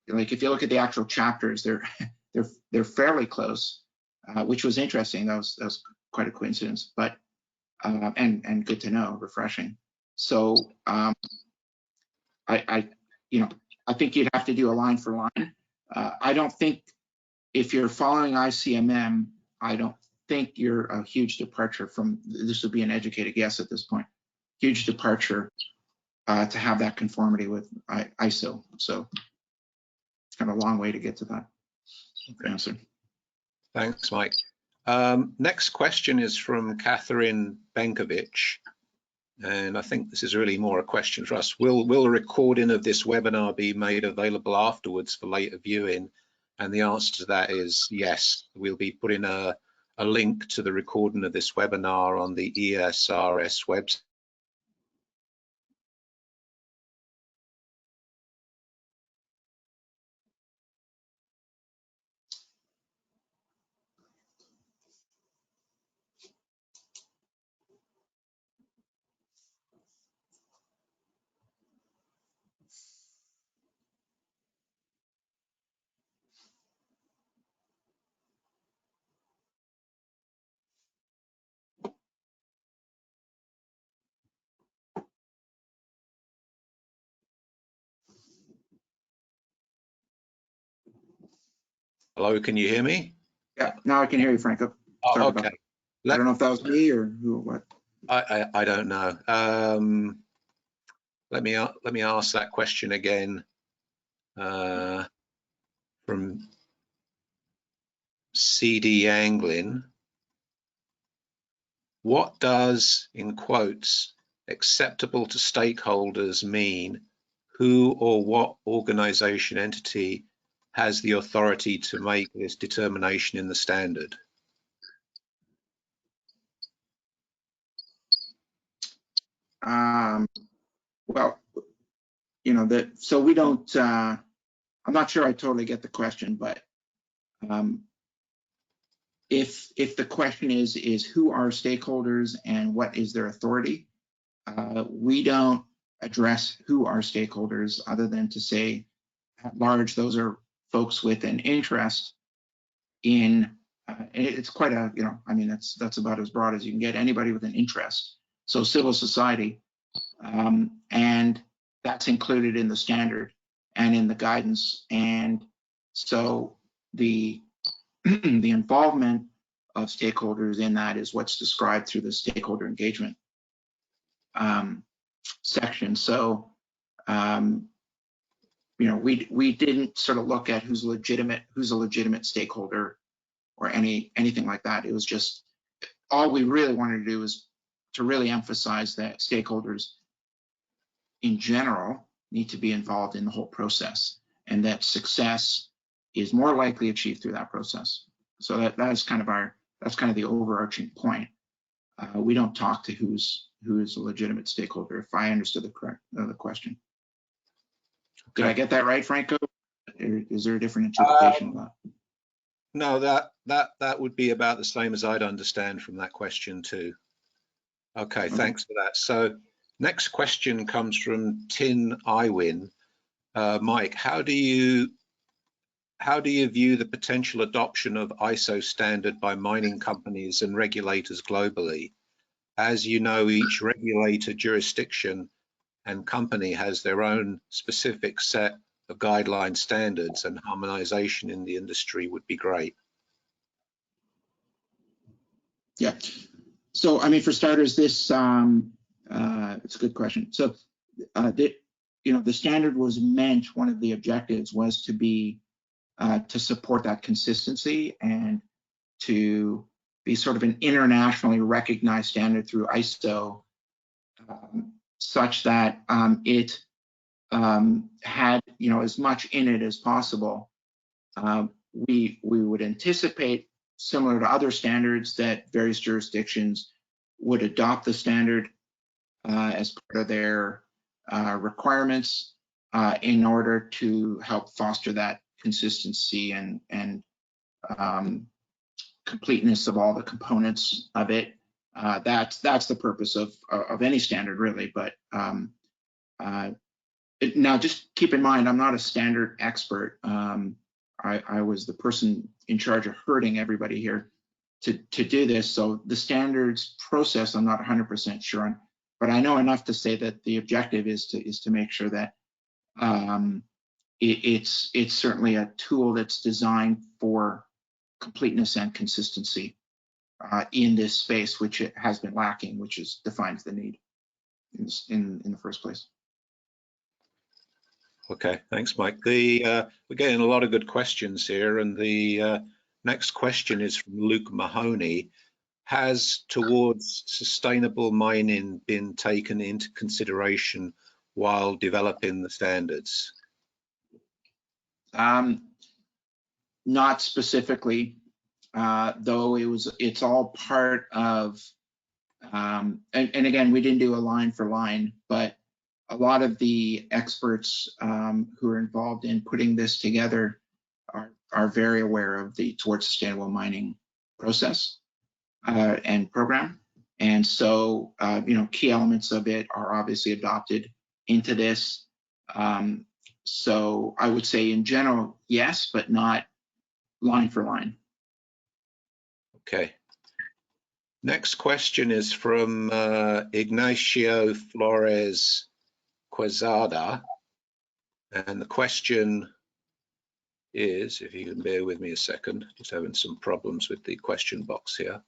like if you look at the actual chapters, they're fairly close, which was interesting. That was quite a coincidence, but and good to know, refreshing. So I think you'd have to do a line for line. I don't think if you're following ICMM, I don't think you're a huge departure from, this would be an educated guess at this point, huge departure to have that conformity with ISO. So it's kind of a long way to get to that answer. Thanks, Mike. Next question is from Catherine Benkovich, and I think this is really more a question for us. Will a recording of this webinar be made available afterwards for later viewing? And the answer to that is yes. We'll be putting a link to the recording of this webinar on the ESRS website. Hello, can you hear me? Yeah, now I can hear you, Franco. Oh, okay. I don't know if that was me or who or what. I don't know. Let me ask that question again from CD Anglin. What does, in quotes, acceptable to stakeholders mean? Who or what organization entity has the authority to make this determination in the standard? Well, you know, so we don't, I'm not sure I totally get the question, but if the question is who are stakeholders and what is their authority, we don't address who are stakeholders other than to say at large, those are folks with an interest in, it's quite a, you know, I mean, that's about as broad as you can get, anybody with an interest. So civil society, and that's included in the standard and in the guidance. And so the the involvement of stakeholders in that is what's described through the stakeholder engagement section. So, you know, we didn't sort of look at who's a legitimate stakeholder or anything like that. It was just, all we really wanted to do is to really emphasize that stakeholders in general need to be involved in the whole process, and that success is more likely achieved through that process. So that's kind of the overarching point. We don't talk to who's a legitimate stakeholder, if I understood the question. Did I get that right, Franco? Or is there a different interpretation of that? No, that would be about the same as I'd understand from that question too. Okay, thanks for that. So next question comes from Tin Iwin. Mike, how do you view the potential adoption of ISO standard by mining companies and regulators globally? As you know, each regulator, jurisdiction, and company has their own specific set of guideline standards, and harmonization in the industry would be great. Yeah. So, I mean, for starters, this it's a good question. So, the standard was meant, one of the objectives was to be to support that consistency and to be sort of an internationally recognized standard through ISO, such that it had, as much in it as possible. We would anticipate, similar to other standards, that various jurisdictions would adopt the standard as part of their requirements in order to help foster that consistency and completeness of all the components of it. That's the purpose of any standard, really. But now, just keep in mind, I'm not a standard expert. I was the person in charge of herding everybody here to do this. So the standards process, I'm not 100% sure on, but I know enough to say that the objective is to make sure that it's certainly a tool that's designed for completeness and consistency in this space, which it has been lacking, which defines the need in the first place. Okay, thanks, Mike. We're getting a lot of good questions here, and the next question is from Luke Mahoney. Has towards sustainable mining been taken into consideration while developing the standards? Not specifically, though it's all part of, and again, we didn't do a line for line, but a lot of the experts who are involved in putting this together are very aware of the towards sustainable mining process and program. And so, key elements of it are obviously adopted into this. So I would say in general, yes, but not line for line. Okay. Next question is from Ignacio Flores Quezada, and the question is, if you can bear with me a second, just having some problems with the question box here.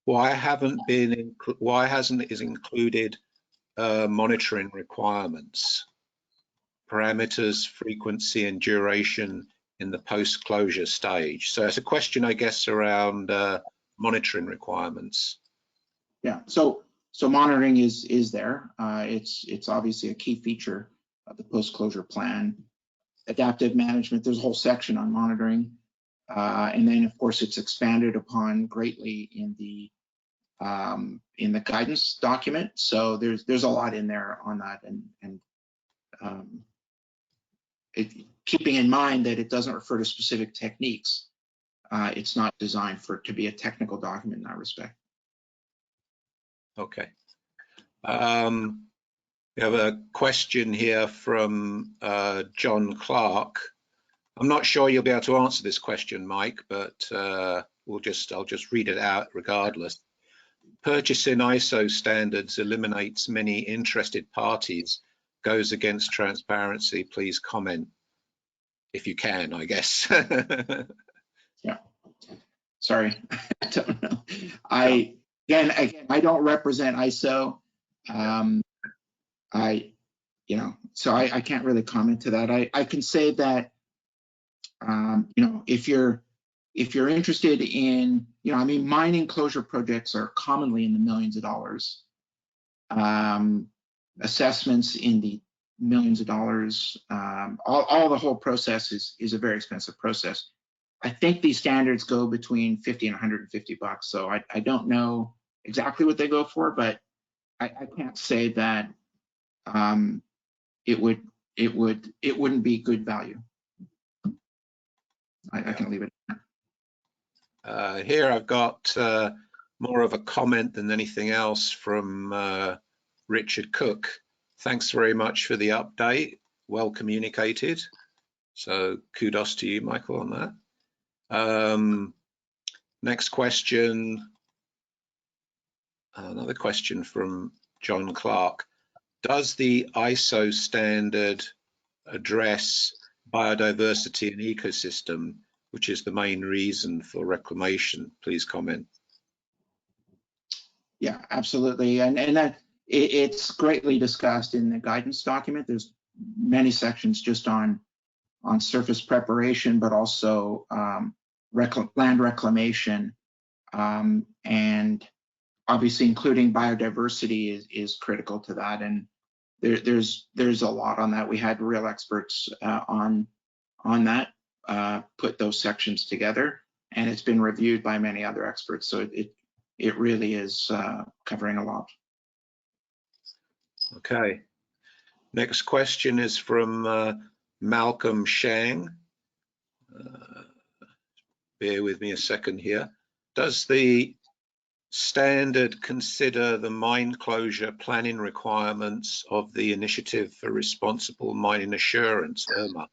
Why hasn't it included monitoring requirements, parameters, frequency, and duration in the post-closure stage? So it's a question, I guess, around monitoring requirements. Yeah. So monitoring is there. It's obviously a key feature of the post-closure plan. Adaptive management, there's a whole section on monitoring. And then, of course, it's expanded upon greatly in the guidance document. So there's a lot in there on that, and keeping in mind that it doesn't refer to specific techniques. It's not designed to be a technical document in that respect. Okay. We have a question here from John Clark. I'm not sure you'll be able to answer this question, Mike, but I'll just read it out regardless. Purchasing ISO standards eliminates many interested parties, goes against transparency. Please comment if you can, I guess. Yeah. Sorry, I don't know. Again, I don't represent ISO. So I can't really comment to that. I can say that, if you're interested in, I mean, mining closure projects are commonly in the millions of dollars. Assessments in the millions of dollars. All the whole process is a very expensive process. I think these standards go between $50 and $150. So I don't know exactly what they go for, but I can't say that it wouldn't be good value. I can leave it. Here I've got more of a comment than anything else from Richard Cook. Thanks very much for the update. Well communicated. So kudos to you, Michael, on that. Next question. Another question from John Clark. Does the ISO standard address biodiversity and ecosystem, which is the main reason for reclamation? Please comment. Yeah, absolutely. And that it's greatly discussed in the guidance document. There's many sections just on surface preparation, but also land reclamation, and obviously including biodiversity is critical to that. And there's a lot on that. We had real experts on that, put those sections together, and it's been reviewed by many other experts. So it really is covering a lot. Okay. Next question is from Malcolm Shang. Bear with me a second here. Does the standard consider the mine closure planning requirements of the Initiative for Responsible Mining Assurance, IRMA?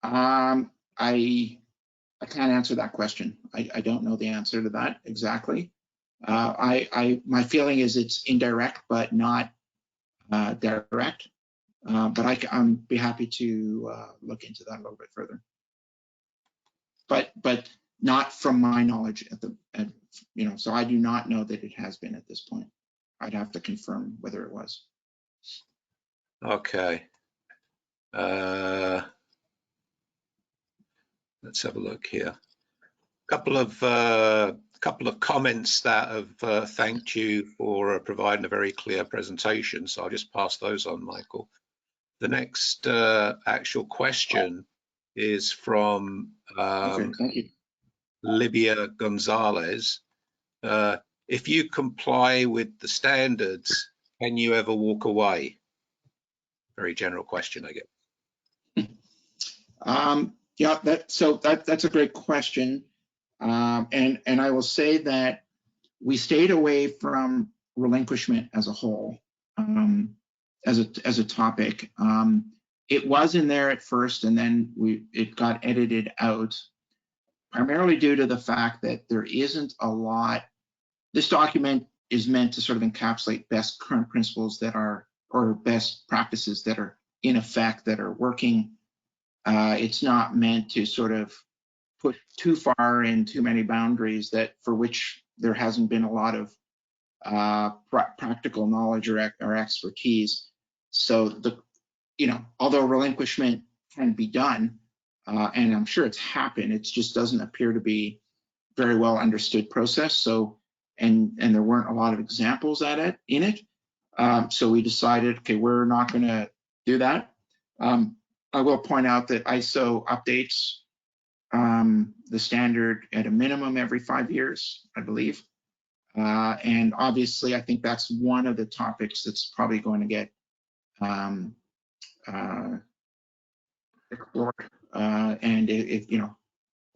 I can't answer that question. I don't know the answer to that exactly. My feeling is it's indirect, but not direct. But I'm be happy to look into that a little bit further. But not from my knowledge so I do not know that it has been at this point. I'd have to confirm whether it was. Okay. Let's have a look here. Couple of comments that have thanked you for providing a very clear presentation. So I'll just pass those on, Michael. The next actual question is from Okay, thank you. Libya Gonzalez. If you comply with the standards, can you ever walk away? Very general question, I guess. Yeah, that's a great question. And I will say that we stayed away from relinquishment as a whole, as a topic. It was in there at first, and then it got edited out, primarily due to the fact that there isn't a lot. This document is meant to sort of encapsulate best current principles that are, or best practices that are in effect, that are working. It's not meant to sort of put too far in too many boundaries that for which there hasn't been a lot of practical knowledge or expertise. So although relinquishment can be done, and I'm sure it's happened, it just doesn't appear to be very well understood process. So and there weren't a lot of examples in it. So we decided, okay, we're not going to do that. I will point out that ISO updates the standard at a minimum every 5 years, I believe. And obviously, I think that's one of the topics that's probably going to get explored, and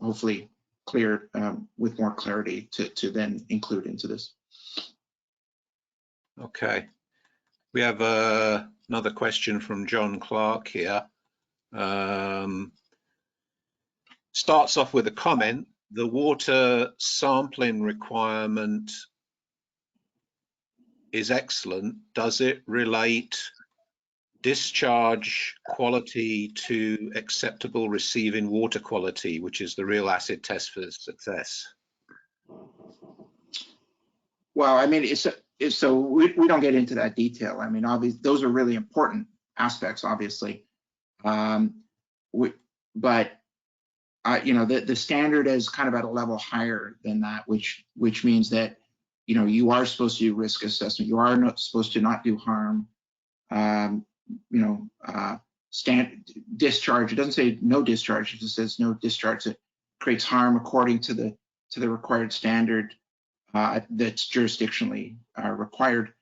hopefully cleared with more clarity to then include into this. Okay. We have another question from John Clark here. Starts off with a comment. The water sampling requirement is excellent. Does it relate discharge quality to acceptable receiving water quality, which is the real acid test for success? Well, I mean, so we don't get into that detail. I mean, obviously, those are really important aspects, obviously. But the standard is kind of at a level higher than that, which means that you are supposed to do risk assessment. You are not supposed to not do harm. Discharge. It doesn't say no discharge. It just says no discharge that creates harm according to the required standard that's jurisdictionally required.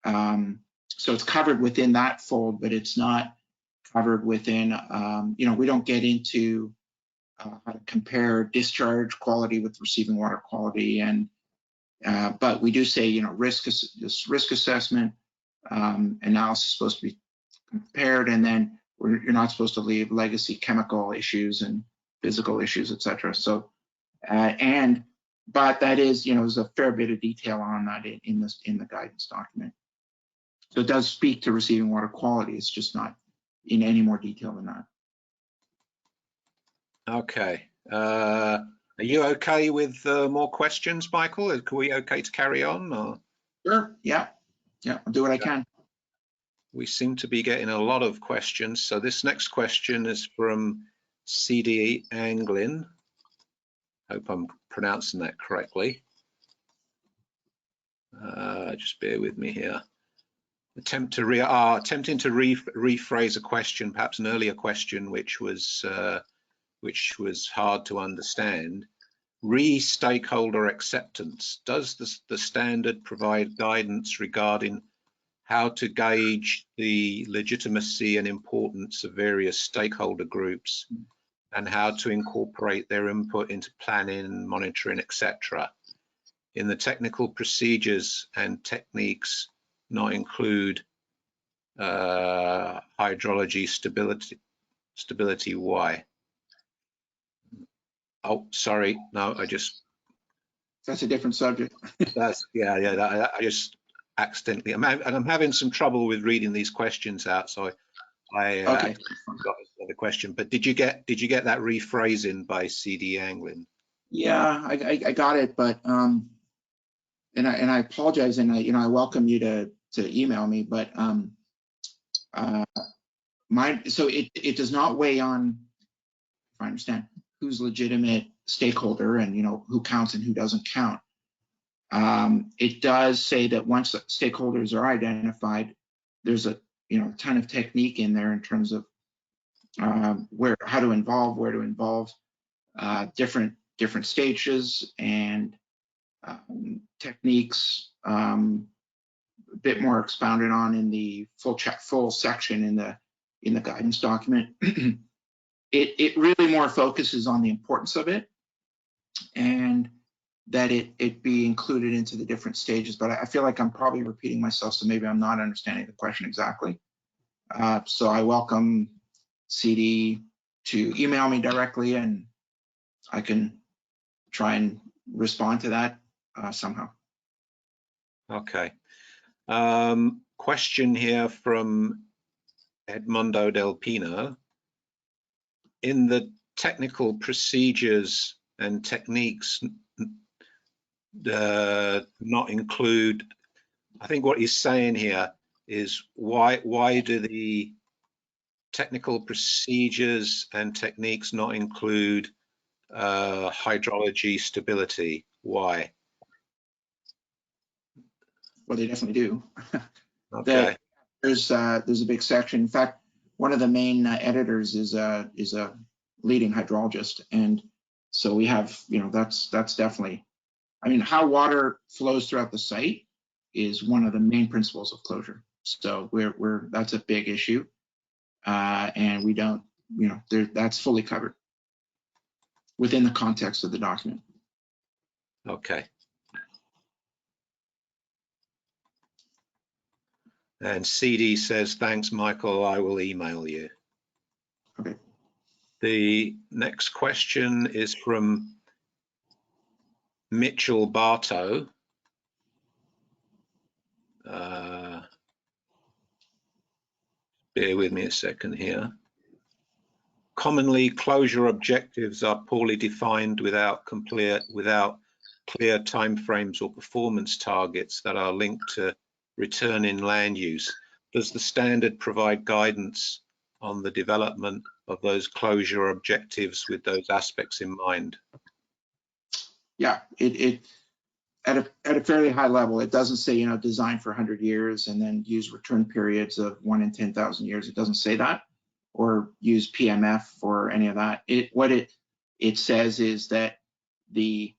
So it's covered within that fold, but it's not covered within. We don't get into how to compare discharge quality with receiving water quality, and but we do say, risk assessment analysis is supposed to be compared, and then you're not supposed to leave legacy chemical issues and physical issues, etc. So, but that is, there's a fair bit of detail on that in the guidance document. So it does speak to receiving water quality. It's just not in any more detail than that. Okay. Are you okay with more questions, Michael? Are we okay to carry on? Or? Sure. Yeah. I'll do what I can. We seem to be getting a lot of questions. So this next question is from CD Anglin. Hope I'm pronouncing that correctly. Just bear with me here. Attempting to rephrase a question, perhaps an earlier question, which was hard to understand. Stakeholder acceptance. Does the standard provide guidance regarding how to gauge the legitimacy and importance of various stakeholder groups and how to incorporate their input into planning, monitoring, etc.? In the technical procedures and techniques not include hydrology stability, why? Oh, sorry, no, That's a different subject. That's, I just accidentally, I'm having some trouble with reading these questions out, so I Okay. got the question. But did you get that rephrasing by CD Anglin? Yeah, I got it, but and I apologize, and I welcome you to email me, but so it does not weigh on, if I understand, who's legitimate stakeholder and who counts and who doesn't count. It does say that once stakeholders are identified, there's a ton of technique in there in terms of how to involve, where to involve, different stages and techniques, a bit more expounded on in the full section in the guidance document. It really more focuses on the importance of it and that it be included into the different stages. But I feel like I'm probably repeating myself, so maybe I'm not understanding the question exactly. So I welcome CD to email me directly, and I can try and respond to that somehow. Okay. Question here from Edmundo Del Pino. In the technical procedures and techniques not include, I think what he's saying here is why do the technical procedures and techniques not include hydrology stability? Why? Well, they definitely do. Okay. There's a big section. In fact, one of the main editors is a leading hydrologist, and so we have, that's definitely, I mean, how water flows throughout the site is one of the main principles of closure. So that's a big issue, and we don't, that's fully covered within the context of the document. Okay. And CD says, thanks, Michael, I will email you. Okay. The next question is from Mitchell Bartow. Bear with me a second here. Commonly, closure objectives are poorly defined without clear timeframes or performance targets that are linked to return in land use. Does the standard provide guidance on the development of those closure objectives with those aspects in mind? Yeah, it at a fairly high level, it doesn't say, design for 100 years and then use return periods of 1 in 10,000 years. It doesn't say that, or use PMF or any of that. What it says is that the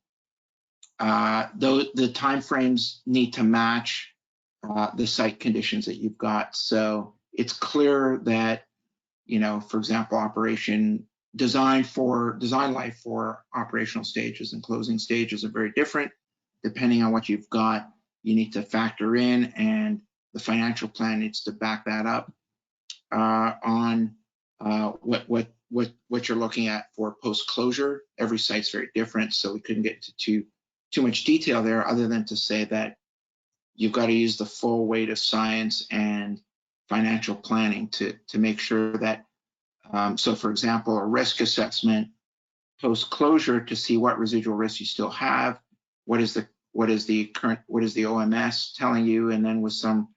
timeframes need to match the site conditions that you've got. So it's clear that, for example, operation design life for operational stages and closing stages are very different. Depending on what you've got, you need to factor in, and the financial plan needs to back that up on what you're looking at for post-closure. Every site's very different, so we couldn't get into too much detail there, other than to say that you've got to use the full weight of science and financial planning to make sure that, so for example, a risk assessment post-closure to see what residual risk you still have, what is the OMS telling you, and then with some,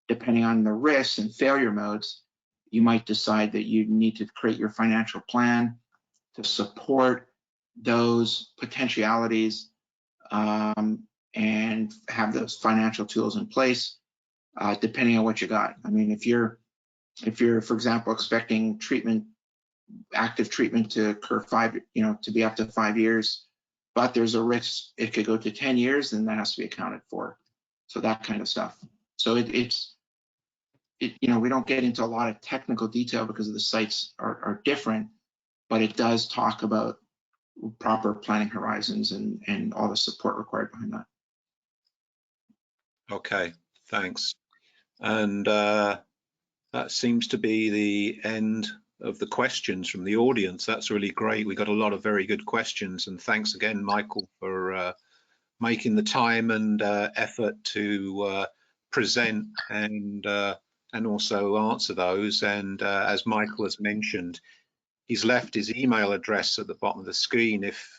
depending on the risks and failure modes, you might decide that you need to create your financial plan to support those potentialities, and have those financial tools in place, depending on what you got. I mean, if you're, for example, expecting active treatment to occur to be up to 5 years, but there's a risk it could go to 10 years, then that has to be accounted for. So that kind of stuff. So we don't get into a lot of technical detail because the sites are different, but it does talk about proper planning horizons and all the support required behind that. Okay, thanks. And that seems to be the end of the questions from the audience. That's really great. We got a lot of very good questions, and thanks again, Michael, for making the time and effort to present and also answer those. And as Michael has mentioned, he's left his email address at the bottom of the screen. If,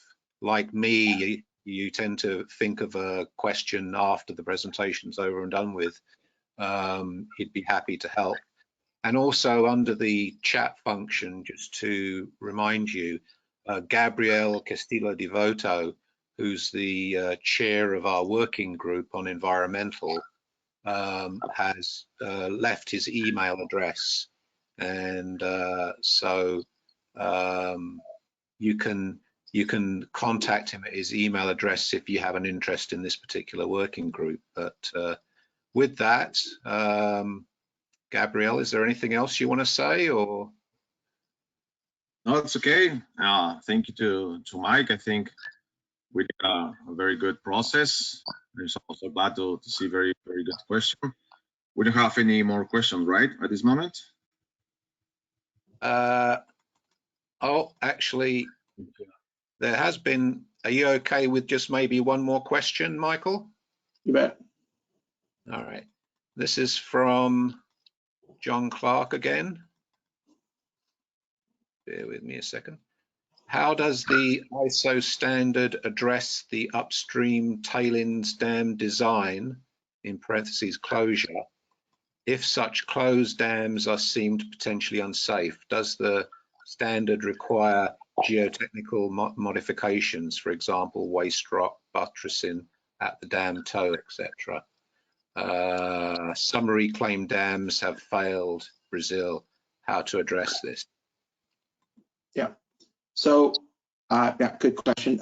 like me, you tend to think of a question after the presentation's over and done with, he'd be happy to help. And also under the chat function, just to remind you, Gabrielle Castillo-Devoto, who's the chair of our working group on environmental, has left his email address. And so you can contact him at his email address if you have an interest in this particular working group. But with that, Gabrielle, is there anything else you want to say, or? No, it's okay. Thank you to Mike. I think we did a very good process. I'm also glad to see very good question. We don't have any more questions, right, at this moment? Oh, actually, there has been. Are you okay with just maybe one more question, Michael? You bet. All right. This is from John Clark again. Bear with me a second. How does the ISO standard address the upstream tailings dam design, in parentheses closure, if such closed dams are deemed potentially unsafe? Does the standard require geotechnical modifications, for example, waste rock buttressing at the dam toe, etc.? Some reclaimed dams have failed Brazil. How to address this? Yeah. So, yeah, good question.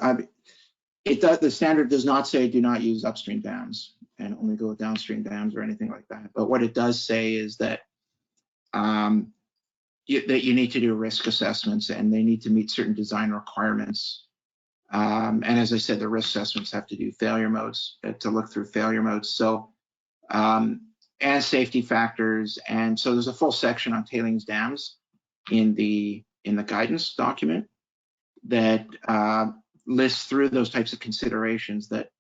The standard does not say do not use upstream dams and only go with downstream dams or anything like that. But what it does say is that you need to do risk assessments, and they need to meet certain design requirements. And as I said, the risk assessments have to do failure modes, to look through failure modes. So, and safety factors. And so there's a full section on tailings dams in the guidance document that lists through those types of considerations that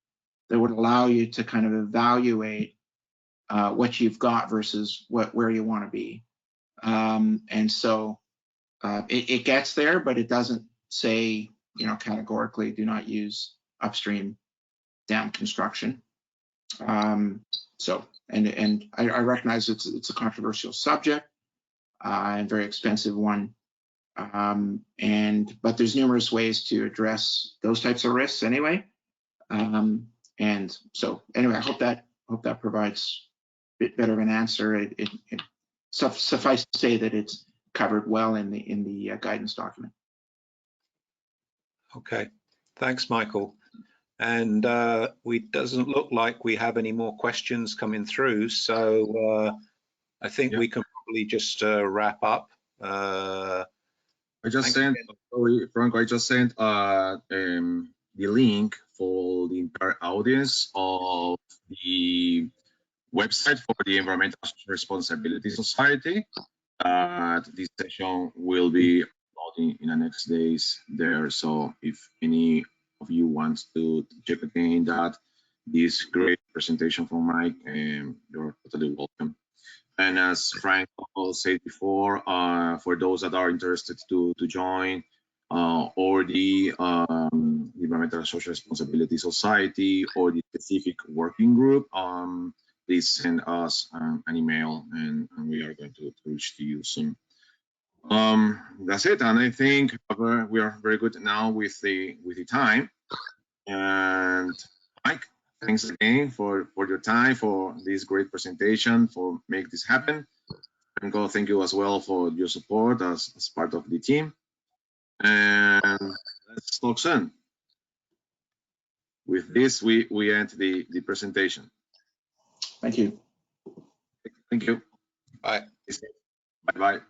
would allow you to kind of evaluate what you've got versus where you want to be. And so it gets there, but it doesn't say, categorically do not use upstream dam construction. So, and I recognize it's a controversial subject and very expensive one. But there's numerous ways to address those types of risks anyway. And so anyway, I hope that provides a bit better of an answer. Suffice to say that it's covered well in the guidance document. Okay, thanks, Michael. And it doesn't look like we have any more questions coming through, so I think we can probably just wrap up. I just Thanks sent, again. sorry, Franco, I just sent the link for the entire audience of the website for the Environmental Responsibility Society. This session will be uploading in the next days there. So if any of you wants to check again this great presentation from Mike, you're totally welcome. And as Frank said before, for those that are interested to join or the Environmental and Social Responsibility Society or the specific working group, please send us an email and we are going to reach to you soon. That's it, and I think we are very good now with the time. And Mike, thanks again for your time, for this great presentation, for make this happen. And God, thank you as well for your support as part of the team. And let's talk soon. With this, we end the presentation. Thank you. Thank you. Bye. Bye-bye.